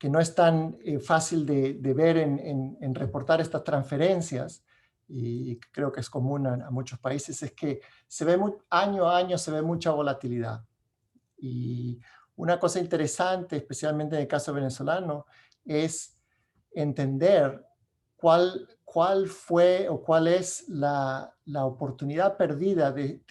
no es tan fácil de ver en reportar estas transferencias, y creo que es común a muchos países, es que se ve año a año se ve mucha volatilidad. Y una cosa interesante, especialmente en el caso venezolano, es entender cuál fue o cuál es la oportunidad perdida de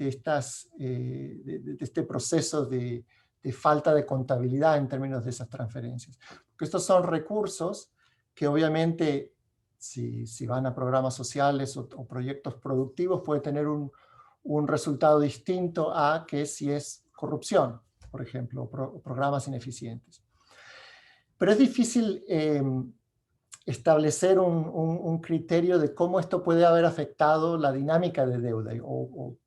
este proceso de falta de contabilidad en términos de esas transferencias. Porque estos son recursos que obviamente si van a programas sociales o proyectos productivos puede tener un resultado distinto a que si es corrupción, por ejemplo, o programas ineficientes. Pero es difícil establecer un criterio de cómo esto puede haber afectado la dinámica de deuda o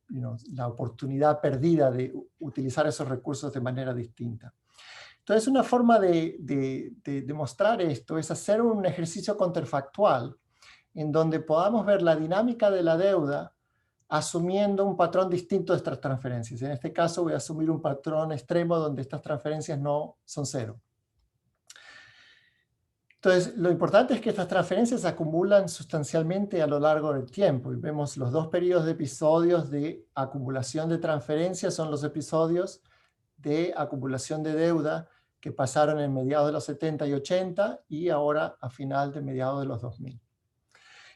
la oportunidad perdida de utilizar esos recursos de manera distinta. Entonces, una forma de demostrar esto es hacer un ejercicio contrafactual en donde podamos ver la dinámica de la deuda asumiendo un patrón distinto de estas transferencias. En este caso voy a asumir un patrón extremo donde estas transferencias no son cero. Entonces, lo importante es que estas transferencias se acumulan sustancialmente a lo largo del tiempo. Y vemos los dos periodos de episodios de acumulación de transferencias son los episodios de acumulación de deuda que pasaron en mediados de los 70 y 80 y ahora a final de mediados de los 2000.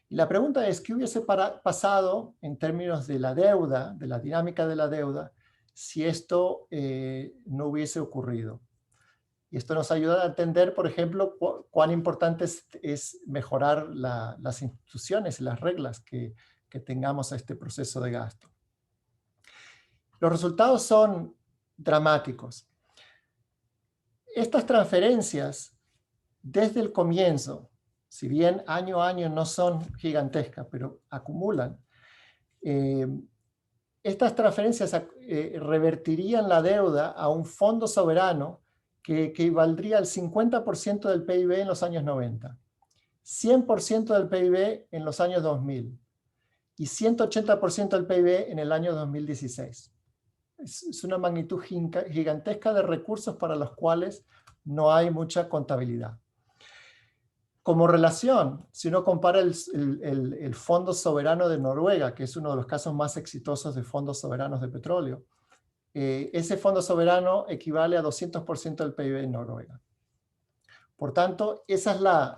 Y la pregunta es, ¿qué hubiese pasado en términos de la deuda, de la dinámica de la deuda, si esto no hubiese ocurrido? Y esto nos ayuda a entender, por ejemplo, cuán importante es mejorar las instituciones y las reglas que tengamos a este proceso de gasto. Los resultados son dramáticos. Estas transferencias desde el comienzo, si bien año a año no son gigantescas, pero acumulan, estas transferencias revertirían la deuda a un fondo soberano que equivaldría al 50% del PIB en los años 90, 100% del PIB en los años 2000 y 180% del PIB en el año 2016. Es una magnitud gigantesca de recursos para los cuales no hay mucha contabilidad. Como relación, si uno compara el Fondo Soberano de Noruega, que es uno de los casos más exitosos de fondos soberanos de petróleo, ese fondo soberano equivale a 200% del PIB en Noruega. Por tanto, esa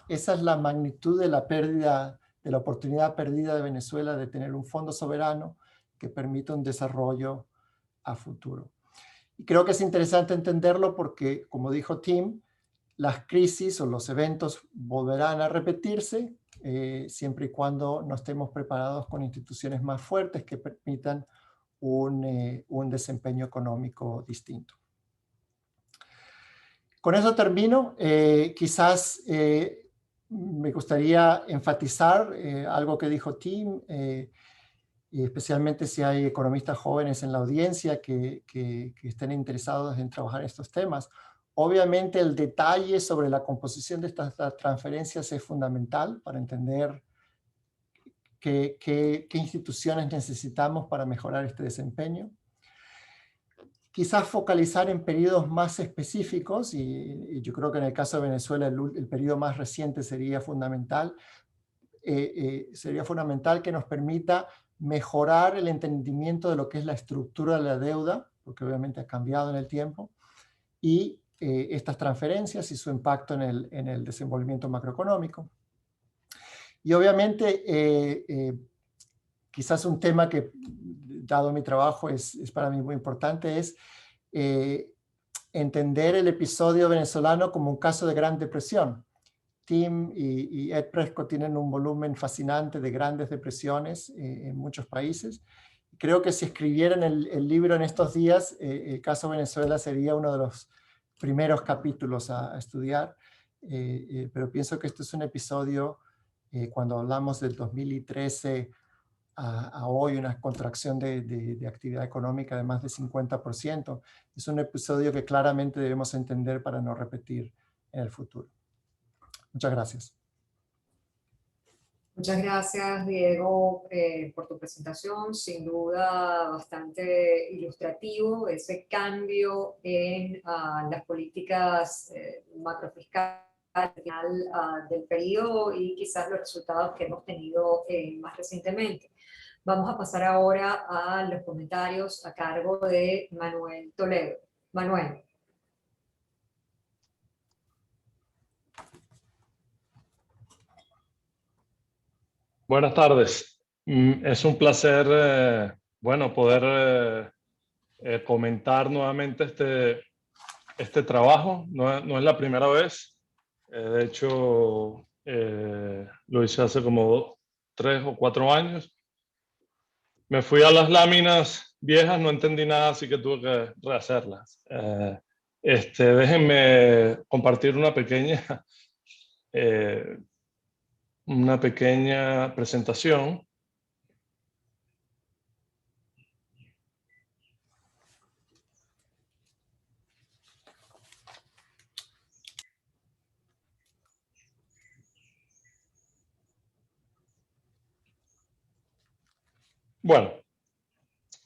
es la magnitud de la pérdida, de la oportunidad perdida de Venezuela de tener un fondo soberano que permita un desarrollo a futuro. Y creo que es interesante entenderlo porque, como dijo Tim, las crisis o los eventos volverán a repetirse siempre y cuando no estemos preparados con instituciones más fuertes que permitan un desempeño económico distinto. Con eso termino. Quizás me gustaría enfatizar algo que dijo Tim, y especialmente si hay economistas jóvenes en la audiencia que estén interesados en trabajar en estos temas. Obviamente el detalle sobre la composición de estas transferencias es fundamental para entender qué instituciones necesitamos para mejorar este desempeño. Quizás focalizar en periodos más específicos, y yo creo que en el caso de Venezuela el periodo más reciente sería fundamental que nos permita mejorar el entendimiento de lo que es la estructura de la deuda, porque obviamente ha cambiado en el tiempo, y estas transferencias y su impacto en el desenvolvimiento macroeconómico. Y obviamente, quizás un tema que, dado mi trabajo, es para mí muy importante, es entender el episodio venezolano como un caso de Gran Depresión. Tim y Ed Prescott tienen un volumen fascinante de grandes depresiones en muchos países. Creo que si escribieran el libro en estos días, el caso Venezuela sería uno de los primeros capítulos a estudiar, pero pienso que esto es un episodio, cuando hablamos del 2013 a hoy, una contracción de actividad económica de más de 50%, es un episodio que claramente debemos entender para no repetir en el futuro. Muchas gracias. Muchas gracias, Diego, por tu presentación. Sin duda, bastante ilustrativo ese cambio en las políticas macrofiscales del periodo y quizás los resultados que hemos tenido más recientemente. Vamos a pasar ahora a los comentarios a cargo de Manuel Toledo. Manuel. Buenas tardes. Es un placer, poder comentar nuevamente este trabajo. No es la primera vez. De hecho, lo hice hace como 3 o 4 años. Me fui a las láminas viejas, no entendí nada, así que tuve que rehacerlas. Déjenme compartir una pequeña presentación. Bueno,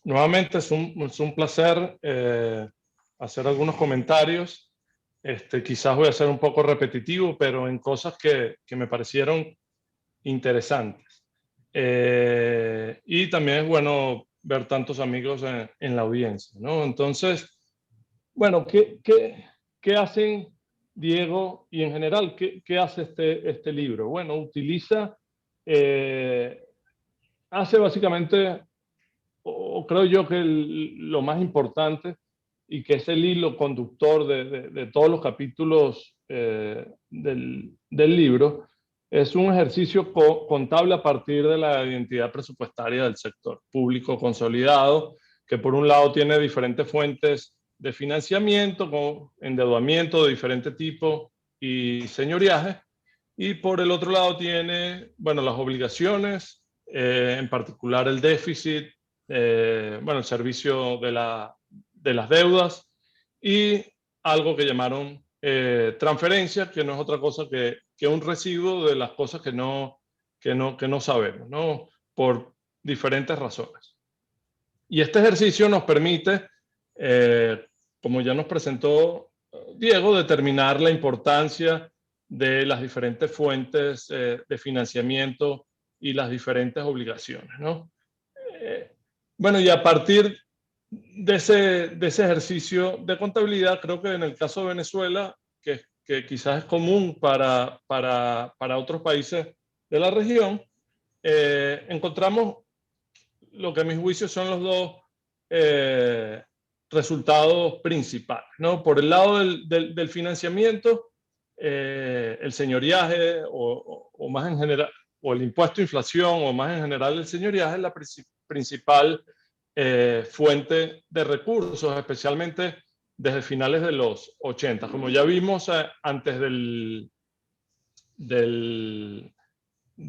nuevamente es un placer hacer algunos comentarios. Quizás voy a ser un poco repetitivo, pero en cosas que me parecieron interesantes. Y también es bueno ver tantos amigos en la audiencia, ¿no? Entonces, bueno, ¿qué hacen Diego y en general qué hace este libro? Bueno, hace básicamente, o creo yo que lo más importante y que es el hilo conductor de todos los capítulos del libro, es un ejercicio contable a partir de la identidad presupuestaria del sector público consolidado, que por un lado tiene diferentes fuentes de financiamiento, con endeudamiento de diferente tipo y señoriaje. Y por el otro lado tiene, bueno, las obligaciones, en particular el déficit, bueno, el servicio de las deudas y algo que llamaron transferencia, que no es otra cosa que un residuo de las cosas que no sabemos, ¿no? Por diferentes razones. Y este ejercicio nos permite, como ya nos presentó Diego, determinar la importancia de las diferentes fuentes de financiamiento y las diferentes obligaciones, ¿no? Bueno, y a partir de ese ejercicio de contabilidad, creo que en el caso de Venezuela, que quizás es común para otros países de la región, encontramos lo que a mi juicio son los dos resultados principales, ¿no? Por el lado del financiamiento, el señoriaje o más en general, o el impuesto a inflación o más en general el señoriaje es la principal fuente de recursos, especialmente desde finales de los 80. Como ya vimos antes de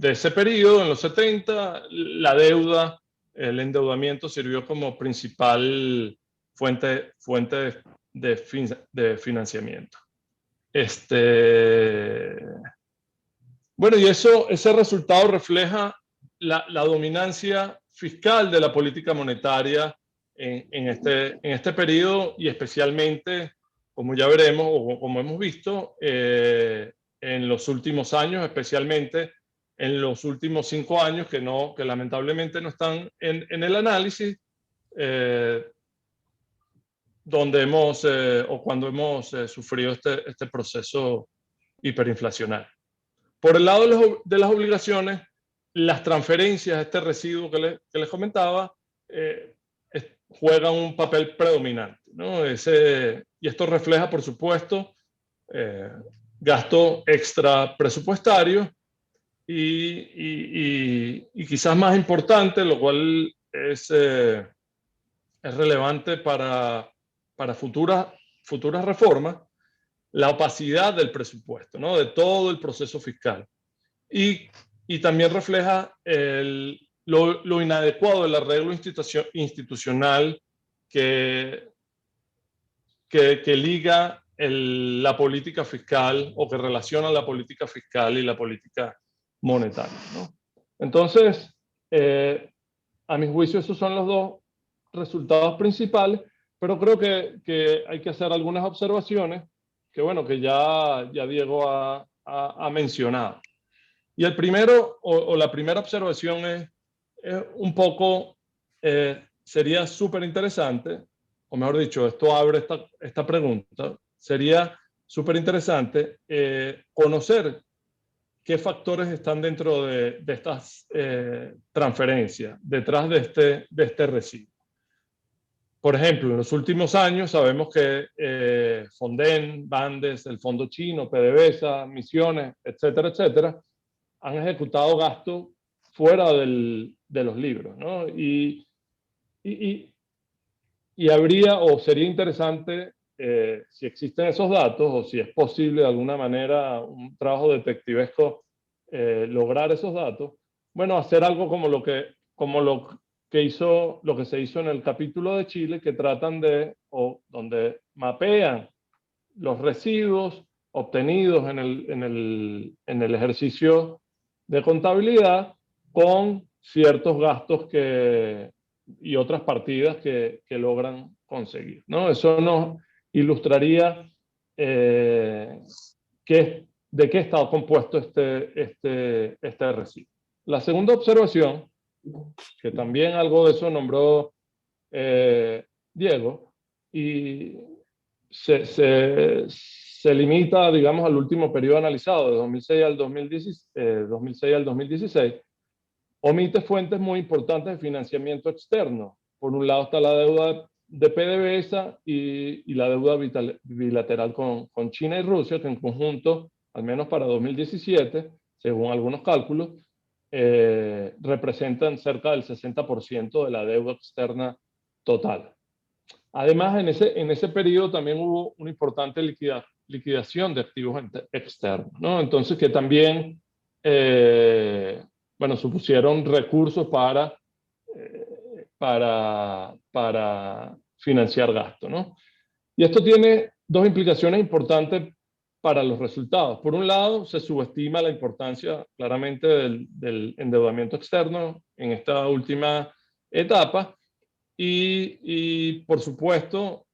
ese periodo, en los 70, la deuda, el endeudamiento sirvió como principal fuente de financiamiento. Bueno, y ese resultado refleja la dominancia fiscal de la política monetaria en este periodo, y especialmente, como ya veremos o como hemos visto, en los últimos años, especialmente en los últimos 5 años, que lamentablemente no están en el análisis, cuando hemos sufrido este proceso hiperinflacionario. Por el lado de las obligaciones, las transferencias, este residuo que les comentaba, juegan un papel predominante, ¿no? Y esto refleja, por supuesto, gasto extra presupuestario y quizás más importante, lo cual es relevante para futuras reformas, la opacidad del presupuesto, ¿no? De todo el proceso fiscal. Y también refleja lo inadecuado del arreglo institucional que liga la política fiscal, o que relaciona la política fiscal y la política monetaria, ¿no? Entonces, a mi juicio, esos son los dos resultados principales, pero creo que hay que hacer algunas observaciones que, bueno, que ya Diego ha mencionado. Y el primero, o la primera observación es un poco, sería súper interesante, o mejor dicho, esto abre esta pregunta, sería súper interesante conocer qué factores están dentro de estas transferencias, detrás de este residuo. Por ejemplo, en los últimos años sabemos que Fonden, Bandes, el Fondo Chino, PDVSA, Misiones, etcétera, etcétera, han ejecutado gastos fuera de los libros, ¿no? Y habría, o sería interesante, si existen esos datos, o si es posible de alguna manera, un trabajo detectivesco, lograr esos datos, bueno, hacer algo como lo que se hizo en el capítulo de Chile, que tratan donde mapean los residuos obtenidos en el ejercicio de contabilidad con ciertos gastos y otras partidas que logran conseguir, ¿no? Eso nos ilustraría de qué está compuesto este residuo. La segunda observación, que también algo de eso nombró Diego, y se limita, digamos, al último periodo analizado, de 2006 al 2016, omite fuentes muy importantes de financiamiento externo. Por un lado está la deuda de PDVSA y la deuda bilateral con China y Rusia, que en conjunto, al menos para 2017, según algunos cálculos, representan cerca del 60% de la deuda externa total. Además, en ese periodo también hubo una importante liquidación de activos externos, ¿no? Entonces, que también, bueno, supusieron recursos para financiar gasto, ¿no? Y esto tiene dos implicaciones importantes para los resultados. Por un lado, se subestima la importancia claramente del endeudamiento externo en esta última etapa y por supuesto,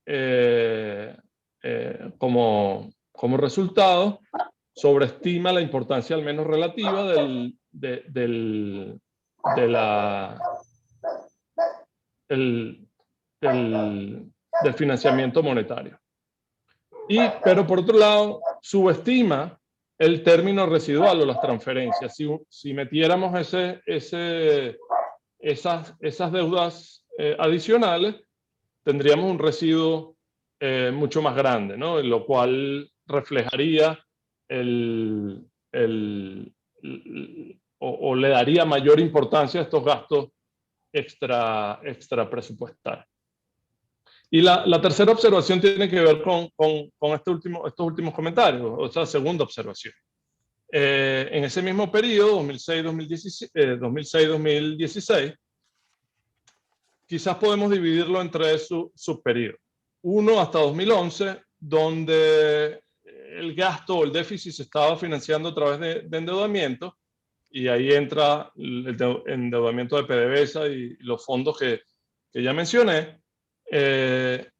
como resultado, sobreestima la importancia al menos relativa del financiamiento monetario. Pero por otro lado, subestima el término residual o las transferencias. Si metiéramos esas deudas adicionales, tendríamos un residuo mucho más grande, ¿no? Lo cual reflejaría o le daría mayor importancia a estos gastos extra presupuestarios. Y la tercera observación tiene que ver con estos últimos comentarios, o sea, segunda observación. En ese mismo periodo, 2006-2016, quizás podemos dividirlo en tres subperiodos. Uno hasta 2011, donde el gasto o el déficit se estaba financiando a través de endeudamiento, y ahí entra el endeudamiento de PDVSA y los fondos que ya mencioné, que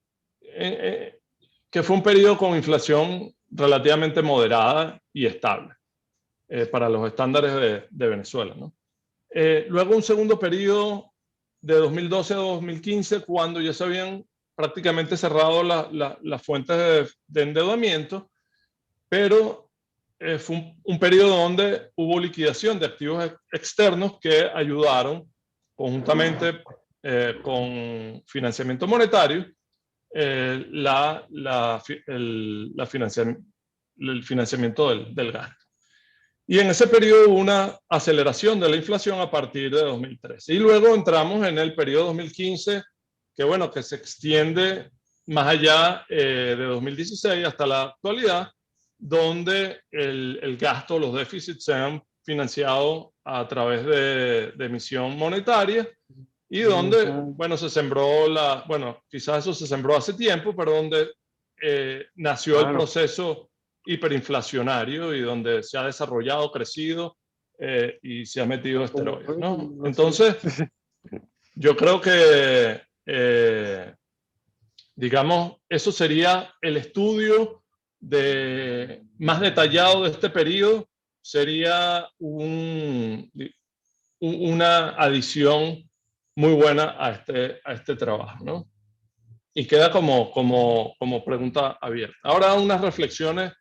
fue un periodo con inflación relativamente moderada y estable para los estándares de Venezuela, ¿no? Luego un segundo periodo de 2012 a 2015, cuando ya se habían prácticamente cerrado las fuentes de endeudamiento, pero fue un periodo donde hubo liquidación de activos externos que ayudaron conjuntamente con financiamiento monetario el financiamiento del gasto. Y en ese periodo hubo una aceleración de la inflación a partir de 2013. Y luego entramos en el periodo 2015, que bueno, que se extiende más allá de 2016 hasta la actualidad, donde el gasto, los déficits se han financiado a través de emisión monetaria y donde, bueno, se sembró bueno, quizás eso se sembró hace tiempo, pero donde nació el proceso hiperinflacionario y donde se ha desarrollado, crecido y se ha metido esteroides, ¿no? Entonces, yo creo que, digamos, eso sería el estudio más detallado de este periodo, sería una adición muy buena a este trabajo, ¿no? Y queda como pregunta abierta. Ahora unas reflexiones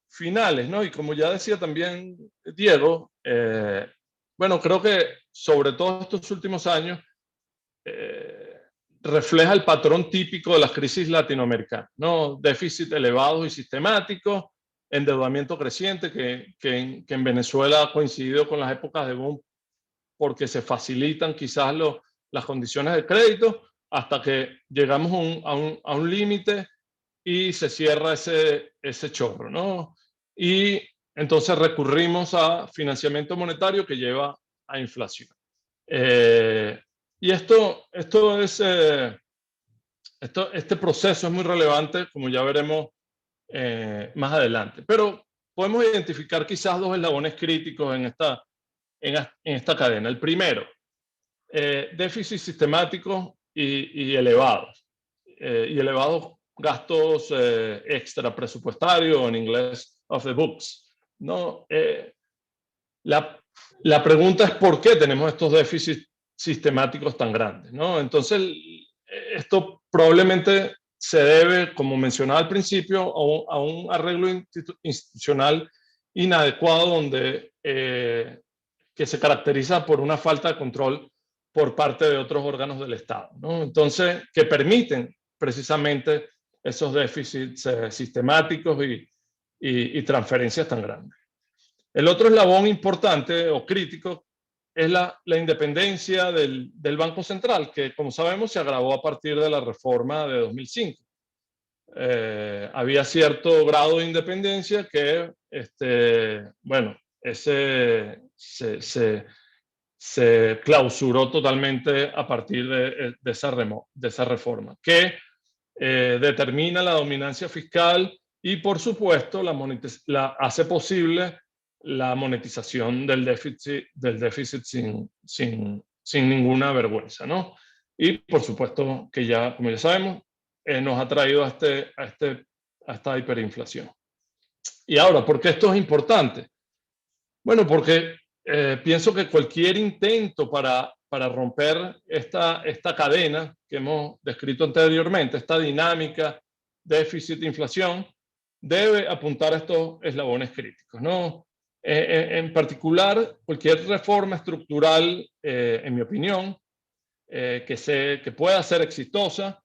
finales, ¿no? Y como ya decía también Diego, bueno, creo que sobre todo estos últimos años refleja el patrón típico de las crisis latinoamericanas, ¿no? Déficit elevados y sistemáticos, endeudamiento creciente que en Venezuela ha coincidido con las épocas de boom porque se facilitan quizás las condiciones de crédito hasta que llegamos a un límite y se cierra ese chorro, ¿no? Y entonces recurrimos a financiamiento monetario que lleva a inflación. Y este proceso es muy relevante, como ya veremos más adelante. Pero podemos identificar quizás dos eslabones críticos en esta cadena. El primero, déficit sistemáticos y elevados. Y elevados gastos extra presupuestarios, en inglés off the books, ¿no? La pregunta es por qué tenemos estos déficits sistemáticos tan grandes, ¿no? Entonces, esto probablemente se debe, como mencionaba al principio, a un arreglo institucional inadecuado donde, que se caracteriza por una falta de control por parte de otros órganos del Estado, ¿no? Entonces, que permiten precisamente esos déficits sistemáticos y transferencias tan grandes. El otro eslabón importante o crítico es la independencia del Banco Central, que como sabemos se agravó a partir de la reforma de 2005. había cierto grado de independencia que, bueno, se clausuró totalmente a partir de esa reforma, que determina la dominancia fiscal y, por supuesto, hace posible la monetización del déficit sin ninguna vergüenza, ¿no? Y, por supuesto, que ya, como ya sabemos, nos ha traído a esta hiperinflación. Y ahora, ¿por qué esto es importante? Bueno, porque pienso que cualquier intento para romper esta cadena que hemos descrito anteriormente, esta dinámica déficit-inflación, debe apuntar a estos eslabones críticos, ¿no? En particular, cualquier reforma estructural, en mi opinión, que pueda ser exitosa,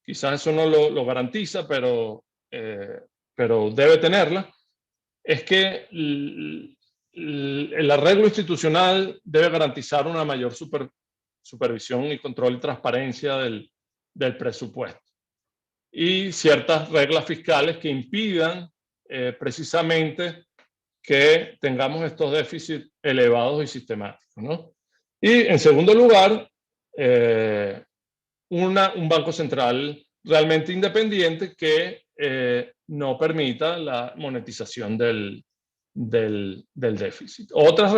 quizás eso no lo garantiza, pero debe tenerla, es que el arreglo institucional debe garantizar una mayor supervisión y control y transparencia del presupuesto y ciertas reglas fiscales que impidan precisamente que tengamos estos déficits elevados y sistemáticos, ¿no? Y en segundo lugar, un banco central realmente independiente que no permita la monetización del déficit. Otros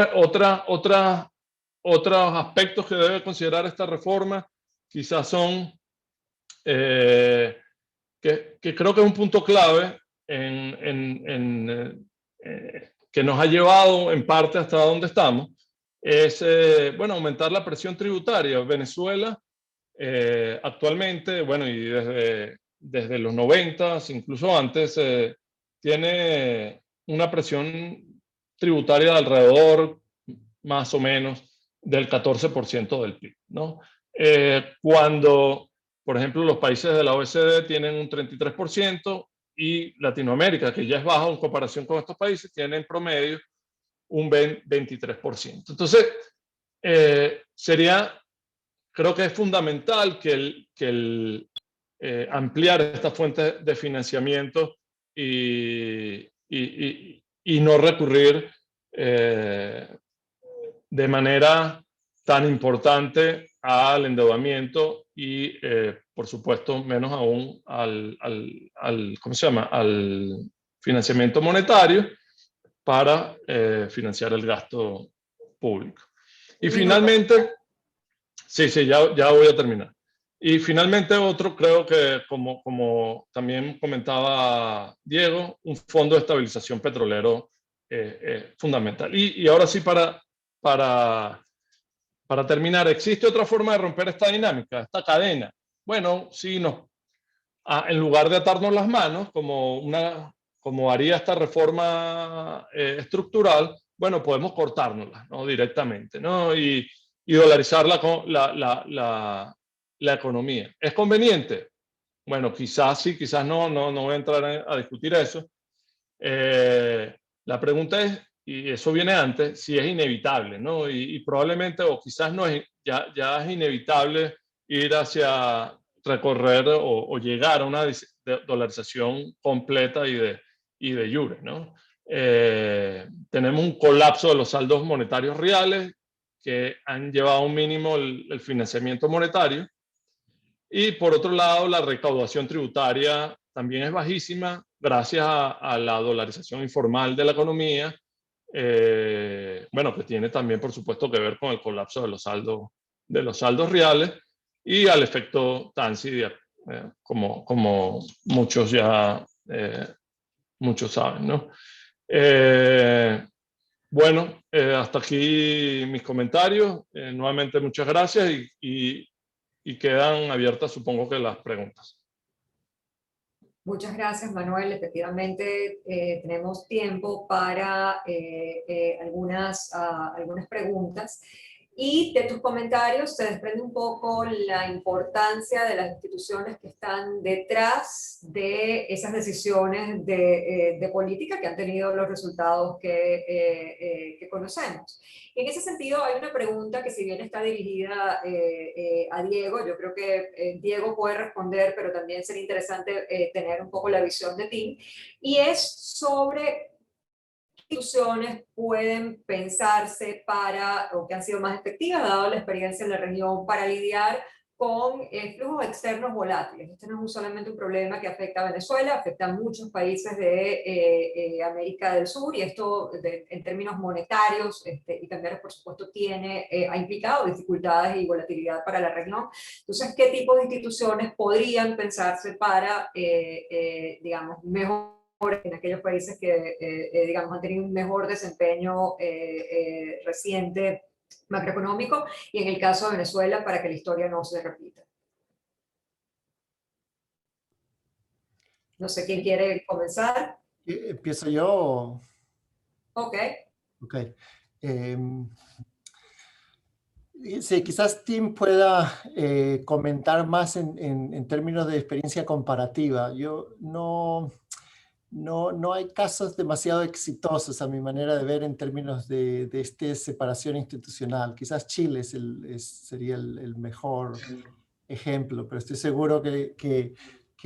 aspectos que debe considerar esta reforma quizás son, que creo que es un punto clave que nos ha llevado en parte hasta donde estamos, es bueno, aumentar la presión tributaria. Venezuela actualmente, bueno, y desde los 90, incluso antes, tiene una presión tributaria de alrededor, más o menos, del 14% del PIB, ¿no? Cuando, por ejemplo, los países de la OECD tienen un 33% y Latinoamérica, que ya es baja en comparación con estos países, tiene en promedio un 23%. Entonces, creo que es fundamental que ampliar esta fuente de financiamiento y no recurrir de manera tan importante al endeudamiento y, por supuesto, menos aún ¿cómo se llama?, al financiamiento monetario para financiar el gasto público. Y finalmente, sí, ya voy a terminar. Y finalmente otro, creo que como también comentaba Diego, un fondo de estabilización petrolero fundamental. Y ahora sí, para terminar, ¿existe otra forma de romper esta dinámica, esta cadena? Bueno, sí, en lugar de atarnos las manos, como haría esta reforma estructural, bueno, podemos cortárnoslas, ¿no?, directamente, ¿no? Y dolarizar la economía. ¿Es conveniente? Bueno, quizás sí, quizás no voy a entrar a discutir eso. La pregunta es, y eso viene antes, si es inevitable, ¿no? Y probablemente, o quizás no ya es inevitable ir hacia recorrer o llegar a una dolarización completa y de jure, ¿no? Tenemos un colapso de los saldos monetarios reales que han llevado a un mínimo el financiamiento monetario. Y por otro lado, la recaudación tributaria también es bajísima gracias a la dolarización informal de la economía, bueno, que tiene también, por supuesto, que ver con el colapso de los saldos reales y al efecto Tansi, como muchos saben, ¿no? Bueno, hasta aquí mis comentarios. Nuevamente, muchas gracias y quedan abiertas, supongo, que las preguntas. Muchas gracias, Manuel. Efectivamente, tenemos tiempo para algunas preguntas. Y de tus comentarios se desprende un poco la importancia de las instituciones que están detrás de esas decisiones de política que han tenido los resultados que conocemos. En ese sentido, hay una pregunta que si bien está dirigida a Diego, yo creo que Diego puede responder, pero también sería interesante tener un poco la visión de Tim, y es sobre instituciones pueden pensarse para, o que han sido más efectivas, dado la experiencia en la región, para lidiar con flujos externos volátiles. Este no es solamente un problema que afecta a Venezuela, afecta a muchos países de América del Sur, y esto en términos monetarios y cambiarios, por supuesto, ha implicado dificultades y volatilidad para la región. Entonces, ¿qué tipo de instituciones podrían pensarse para, digamos, mejor en aquellos países que, digamos, han tenido un mejor desempeño reciente macroeconómico, y en el caso de Venezuela, para que la historia no se repita? No sé quién quiere comenzar. ¿Empiezo yo? Ok. Ok. Sí, quizás Tim pueda comentar más en términos de experiencia comparativa. Yo no hay casos demasiado exitosos a mi manera de ver en términos de esta separación institucional. Quizás Chile sería el mejor ejemplo, pero estoy seguro que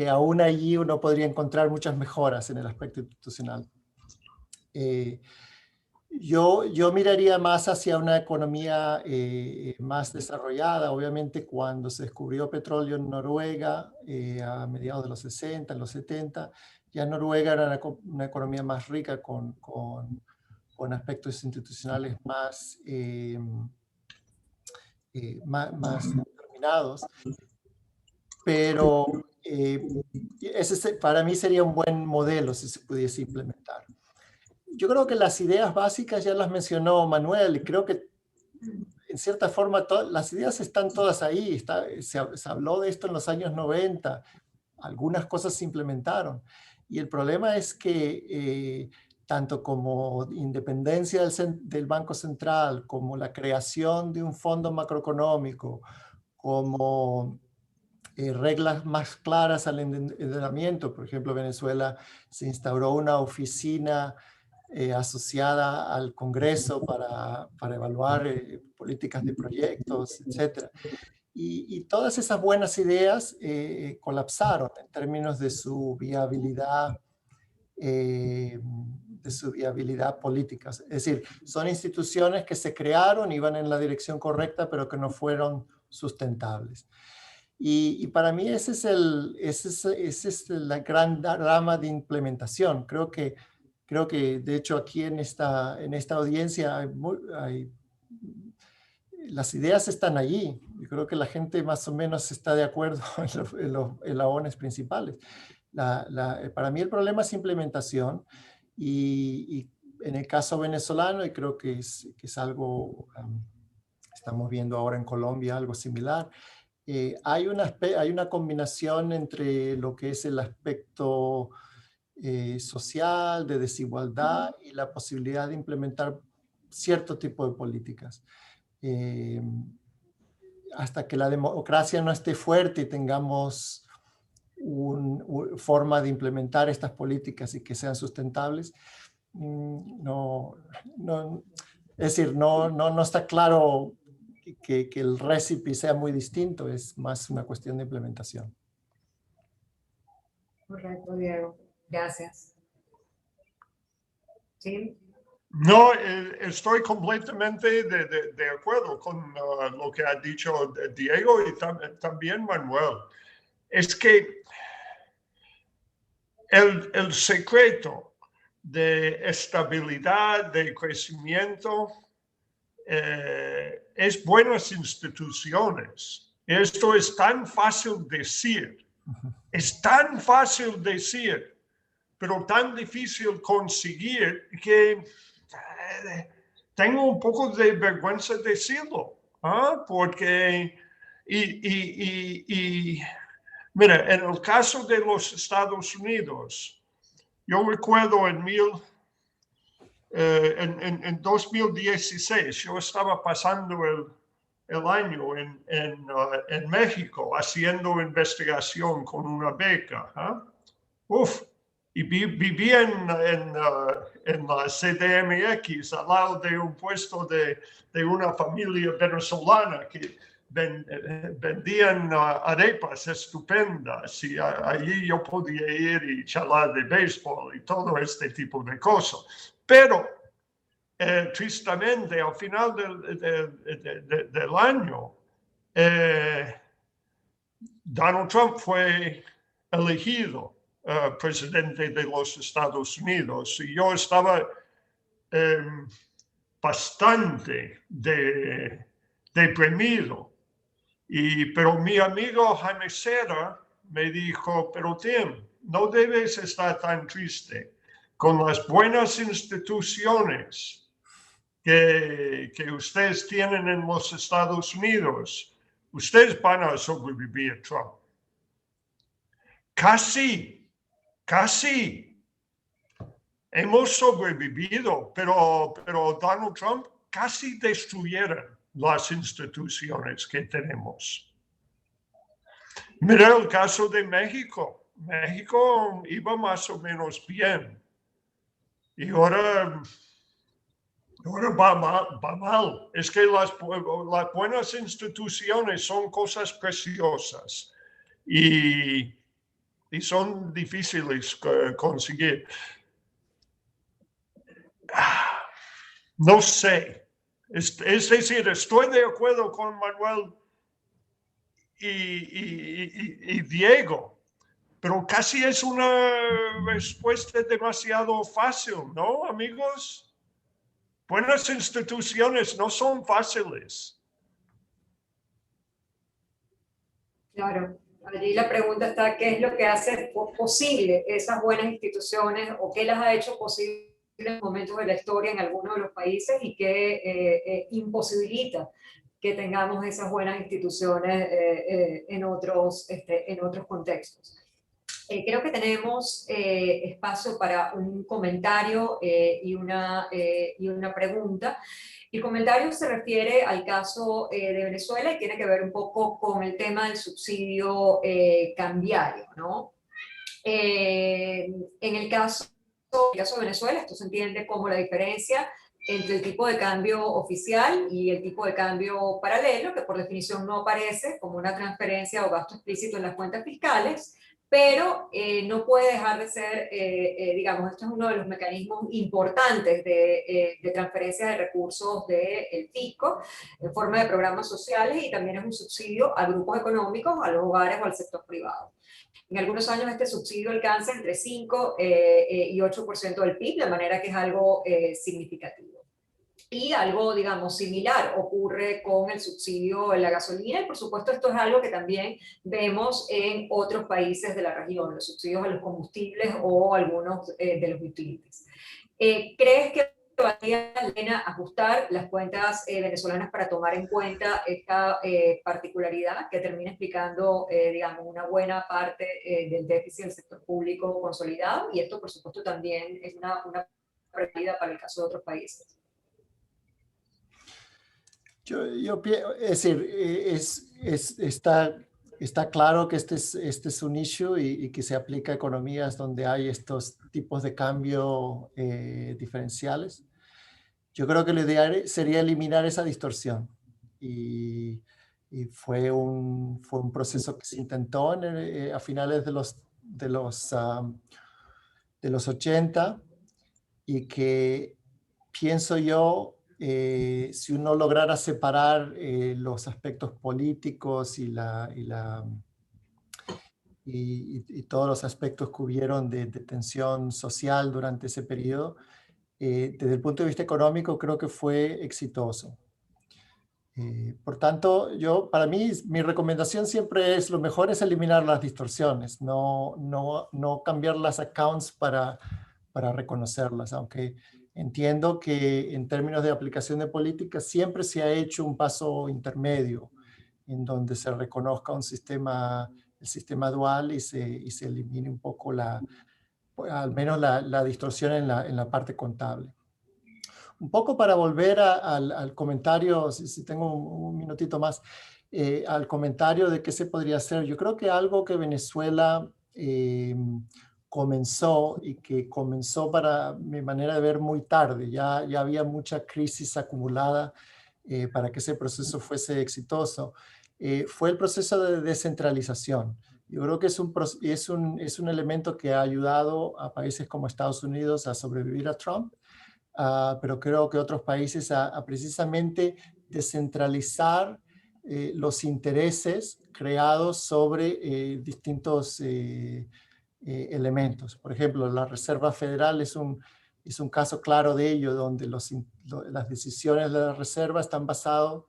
aún allí uno podría encontrar muchas mejoras en el aspecto institucional. Yo miraría más hacia una economía más desarrollada. Obviamente, cuando se descubrió petróleo en Noruega a mediados de los 60, en los 70, ya Noruega era una economía más rica con aspectos institucionales más determinados. Pero ese para mí sería un buen modelo si se pudiese implementar. Yo creo que las ideas básicas ya las mencionó Manuel, y creo que en cierta forma las ideas están todas ahí. Se habló de esto en los años 90, algunas cosas se implementaron. Y el problema es que tanto como independencia del Banco Central, como la creación de un fondo macroeconómico, como reglas más claras al endeudamiento. Por ejemplo, Venezuela se instauró una oficina asociada al Congreso para evaluar políticas de proyectos, etc. Y todas esas buenas ideas colapsaron en términos de su viabilidad política. Es decir, son instituciones que se crearon, iban en la dirección correcta, pero que no fueron sustentables. Y para mí ese es la gran rama de implementación. Creo que de hecho aquí en esta audiencia las ideas están allí. Yo creo que la gente más o menos está de acuerdo en los eslabones principales. Para mí el problema es implementación, y en el caso venezolano, y creo que es algo, estamos viendo ahora en Colombia algo similar, hay una combinación entre lo que es el aspecto social, de desigualdad, y la posibilidad de implementar cierto tipo de políticas. Hasta que la democracia no esté fuerte y tengamos una forma de implementar estas políticas y que sean sustentables, es decir, no está claro que el recipe sea muy distinto. Es más una cuestión de implementación. Correcto, Diego. Gracias. ¿Sí? No, estoy completamente de acuerdo con lo que ha dicho Diego y también Manuel. Es que el secreto de estabilidad, de crecimiento, es buenas instituciones. Esto es tan fácil decir. Es tan fácil decir, pero tan difícil conseguir que tengo un poco de vergüenza decirlo, porque mira, en el caso de los Estados Unidos, yo recuerdo en en 2016, yo estaba pasando el año en México haciendo investigación con una beca. Y vivía en la CDMX, al lado de un puesto de una familia venezolana que vendían arepas estupendas, y allí yo podía ir y charlar de béisbol y todo este tipo de cosas. Pero tristemente, al final del año, Donald Trump fue elegido presidente de los Estados Unidos, y yo estaba bastante deprimido. Pero mi amigo Jaime Serra me dijo, pero Tim, no debes estar tan triste. Con las buenas instituciones que ustedes tienen en los Estados Unidos, ustedes van a sobrevivir, Trump. Casi hemos sobrevivido, pero Donald Trump casi destruyeron las instituciones que tenemos. Mira el caso de México. México iba más o menos bien. Y ahora va mal. Es que las buenas instituciones son cosas preciosas y son difíciles conseguir. No sé. Es decir, estoy de acuerdo con Manuel y Diego, pero casi es una respuesta demasiado fácil, ¿no, amigos? Buenas instituciones no son fáciles. Claro, allí la pregunta está, ¿qué es lo que hace posible esas buenas instituciones o qué las ha hecho posible en momentos de la historia en algunos de los países y qué imposibilita que tengamos esas buenas instituciones en otros contextos? Creo que tenemos espacio para un comentario y una pregunta. El comentario se refiere al caso de Venezuela y tiene que ver un poco con el tema del subsidio cambiario, ¿no? En el caso de Venezuela, esto se entiende como la diferencia entre el tipo de cambio oficial y el tipo de cambio paralelo, que por definición no aparece como una transferencia o gasto explícito en las cuentas fiscales, pero no puede dejar de ser, digamos, esto es uno de los mecanismos importantes de transferencia de recursos del fisco en forma de programas sociales, y también es un subsidio a grupos económicos, a los hogares o al sector privado. En algunos años este subsidio alcanza entre 5 y 8% del PIB, de manera que es algo significativo. Y algo, digamos, similar ocurre con el subsidio en la gasolina, y por supuesto esto es algo que también vemos en otros países de la región, los subsidios a los combustibles o algunos de los utilities. ¿Crees que valdría la pena ajustar las cuentas venezolanas para tomar en cuenta esta particularidad que termina explicando, digamos, una buena parte del déficit del sector público consolidado? Y esto, por supuesto, también es una prioridad para el caso de otros países. Es decir, está claro que este es un issue y que se aplica a economías donde hay estos tipos de cambio diferenciales. Yo creo que lo ideal sería eliminar esa distorsión, y fue un proceso que se intentó a finales de los 80, y que pienso yo, si uno lograra separar los aspectos políticos y todos los aspectos que hubieron de tensión social durante ese periodo, desde el punto de vista económico creo que fue exitoso. Por tanto, para mí, mi recomendación siempre es, lo mejor es eliminar las distorsiones, no cambiar las accounts para reconocerlas, aunque entiendo que en términos de aplicación de política siempre se ha hecho un paso intermedio en donde se reconozca el sistema dual y se elimine un poco al menos la distorsión en la parte contable. Un poco para volver al comentario, si tengo un minutito más, al comentario de qué se podría hacer. Yo creo que algo que Venezuela comenzó y que comenzó para mi manera de ver muy tarde, ya había mucha crisis acumulada para que ese proceso fuese exitoso, fue el proceso de descentralización. Yo creo que es un elemento que ha ayudado a países como Estados Unidos a sobrevivir a Trump, pero creo que otros países a precisamente descentralizar los intereses creados sobre distintos elementos. Por ejemplo, la Reserva Federal es un caso claro de ello, donde las decisiones de la Reserva están basadas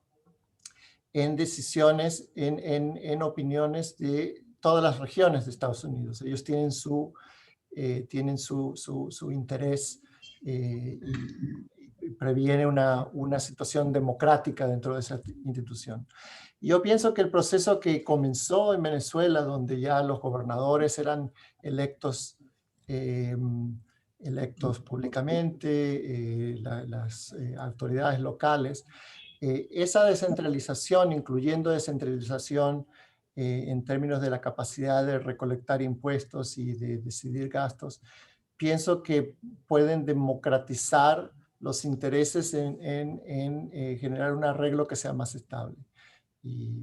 en decisiones, en opiniones de todas las regiones de Estados Unidos. Ellos tienen su interés y previene una situación democrática dentro de esa institución. Yo pienso que el proceso que comenzó en Venezuela, donde ya los gobernadores eran electos públicamente, las autoridades locales, esa descentralización, incluyendo descentralización en términos de la capacidad de recolectar impuestos y de decidir gastos, pienso que pueden democratizar los intereses en generar un arreglo que sea más estable. Y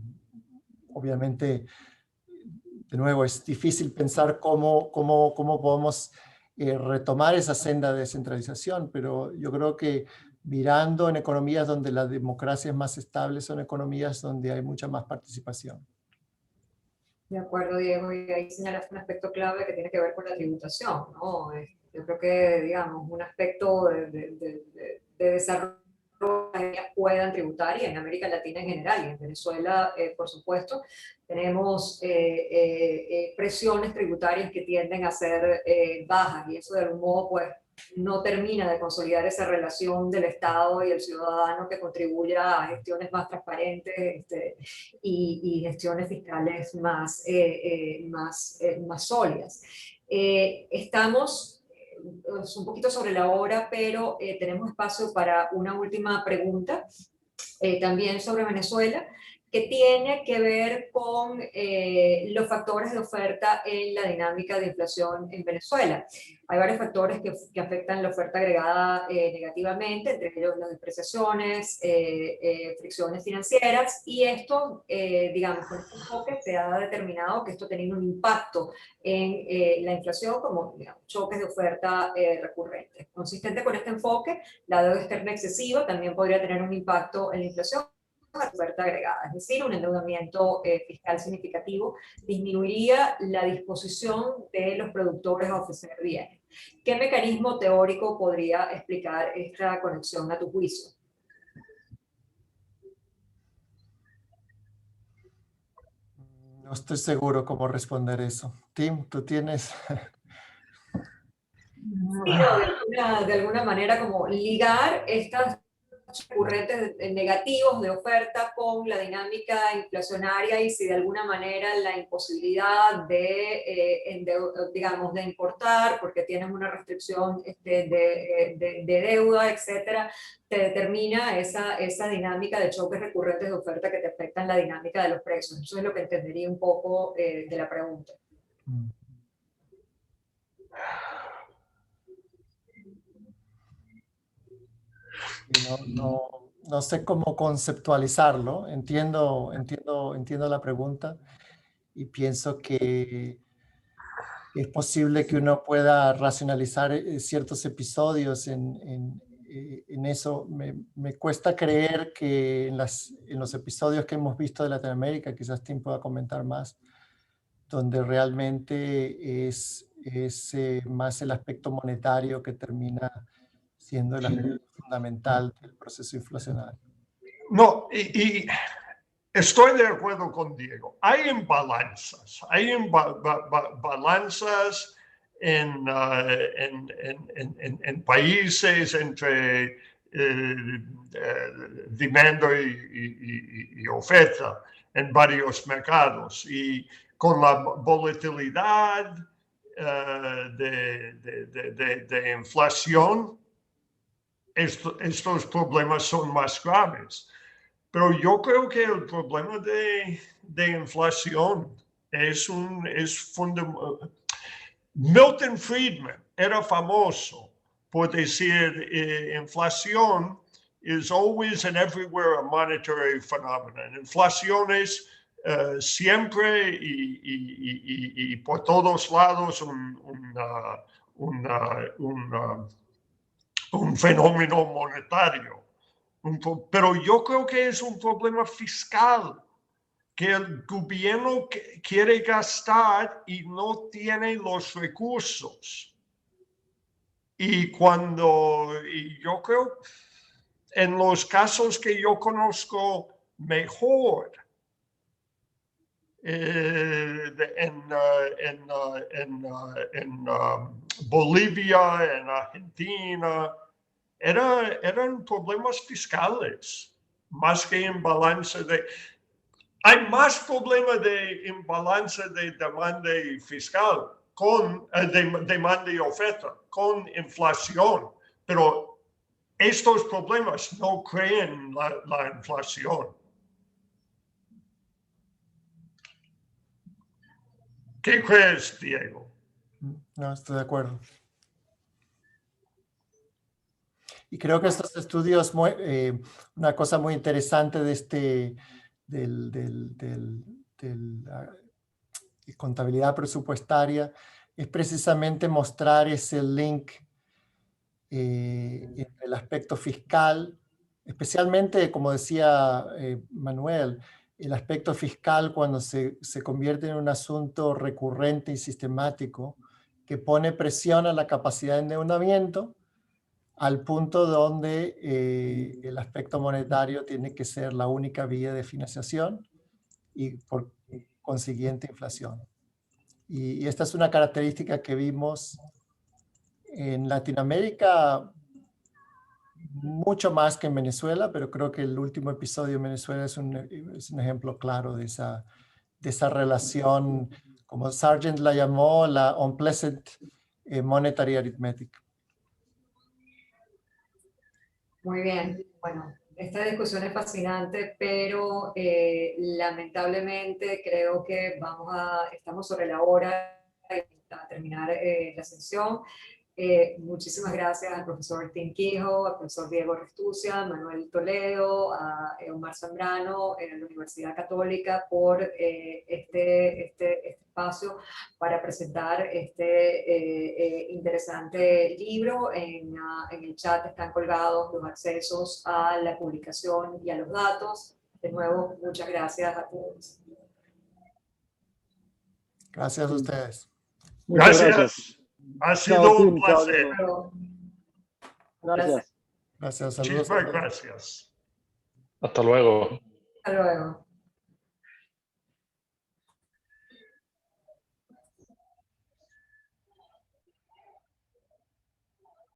obviamente, de nuevo, es difícil pensar cómo podemos retomar esa senda de descentralización, pero yo creo que mirando en economías donde la democracia es más estable, son economías donde hay mucha más participación. De acuerdo, Diego, y ahí señalas un aspecto clave que tiene que ver con la tributación, ¿no? Yo creo que, digamos, un aspecto de desarrollo que puedan tributar, y en América Latina en general, y en Venezuela, por supuesto, tenemos presiones tributarias que tienden a ser bajas, y eso de algún modo, pues, no termina de consolidar esa relación del Estado y el ciudadano que contribuya a gestiones más transparentes y gestiones fiscales más sólidas. Estamos un poquito sobre la hora, pero tenemos espacio para una última pregunta, también sobre Venezuela, que tiene que ver con los factores de oferta en la dinámica de inflación en Venezuela. Hay varios factores que afectan la oferta agregada negativamente, entre ellos las depreciaciones, fricciones financieras, y esto, digamos, con este enfoque se ha determinado que esto tiene un impacto en la inflación como, digamos, choques de oferta recurrentes. Consistente con este enfoque, la deuda externa excesiva también podría tener un impacto en la inflación, oferta agregada, es decir, un endeudamiento fiscal significativo disminuiría la disposición de los productores a ofrecer bienes. ¿Qué mecanismo teórico podría explicar esta conexión a tu juicio? No estoy seguro cómo responder eso. Tim, ¿tú tienes? Sí, no, de alguna manera como ligar estas recurrentes negativos de oferta con la dinámica inflacionaria, y si de alguna manera la imposibilidad digamos, de importar porque tienes una restricción de deuda, etcétera, te determina esa dinámica de choques recurrentes de oferta que te afectan la dinámica de los precios. Eso es lo que entendería un poco de la pregunta. No sé cómo conceptualizarlo. Entiendo la pregunta y pienso que es posible que uno pueda racionalizar ciertos episodios en eso. Me cuesta creer que en los episodios que hemos visto de Latinoamérica, quizás Tim pueda comentar más, donde realmente es más el aspecto monetario que termina siendo el aspecto fundamental del proceso inflacionario. No, y estoy de acuerdo con Diego. Hay imbalanzas, balanzas en países entre demanda y oferta en varios mercados, y con la volatilidad de inflación, estos problemas son más graves. Pero yo creo que el problema de inflación es fundamental. Milton Friedman era famoso por decir inflación is always and everywhere a monetary phenomenon. Inflación es siempre y por todos lados un fenómeno monetario. Pero yo creo que es un problema fiscal, que el gobierno quiere gastar y no tiene los recursos. Y yo creo, en los casos que yo conozco mejor, en Bolivia, en Argentina, eran problemas fiscales, más que imbalance de... Hay más problemas de imbalance de demanda fiscal con demanda y oferta, con inflación, pero estos problemas no crean la inflación. ¿Qué crees, Diego? No, estoy de acuerdo. Y creo que estos estudios, una cosa muy interesante de contabilidad presupuestaria es precisamente mostrar ese link entre el aspecto fiscal, especialmente, como decía Manuel, el aspecto fiscal cuando se convierte en un asunto recurrente y sistemático que pone presión a la capacidad de endeudamiento al punto donde el aspecto monetario tiene que ser la única vía de financiación y por consiguiente inflación. Y esta es una característica que vimos en Latinoamérica mucho más que en Venezuela, pero creo que el último episodio en Venezuela es un ejemplo claro de esa relación, como Sargent la llamó, la unpleasant monetary arithmetic. Muy bien, bueno, esta discusión es fascinante, pero lamentablemente creo que estamos sobre la hora para terminar la sesión. Muchísimas gracias al profesor Tim Kehoe, al profesor Diego Restucia, a Manuel Toledo, a Omar Zambrano en la Universidad Católica por este espacio para presentar este interesante libro. En el chat están colgados los accesos a la publicación y a los datos. De nuevo, muchas gracias a todos. Gracias a ustedes. Muchas gracias. Ha sido un Chao, placer. Gracias. Gracias, saludos. Muchísimas gracias. Hasta luego. Hasta luego.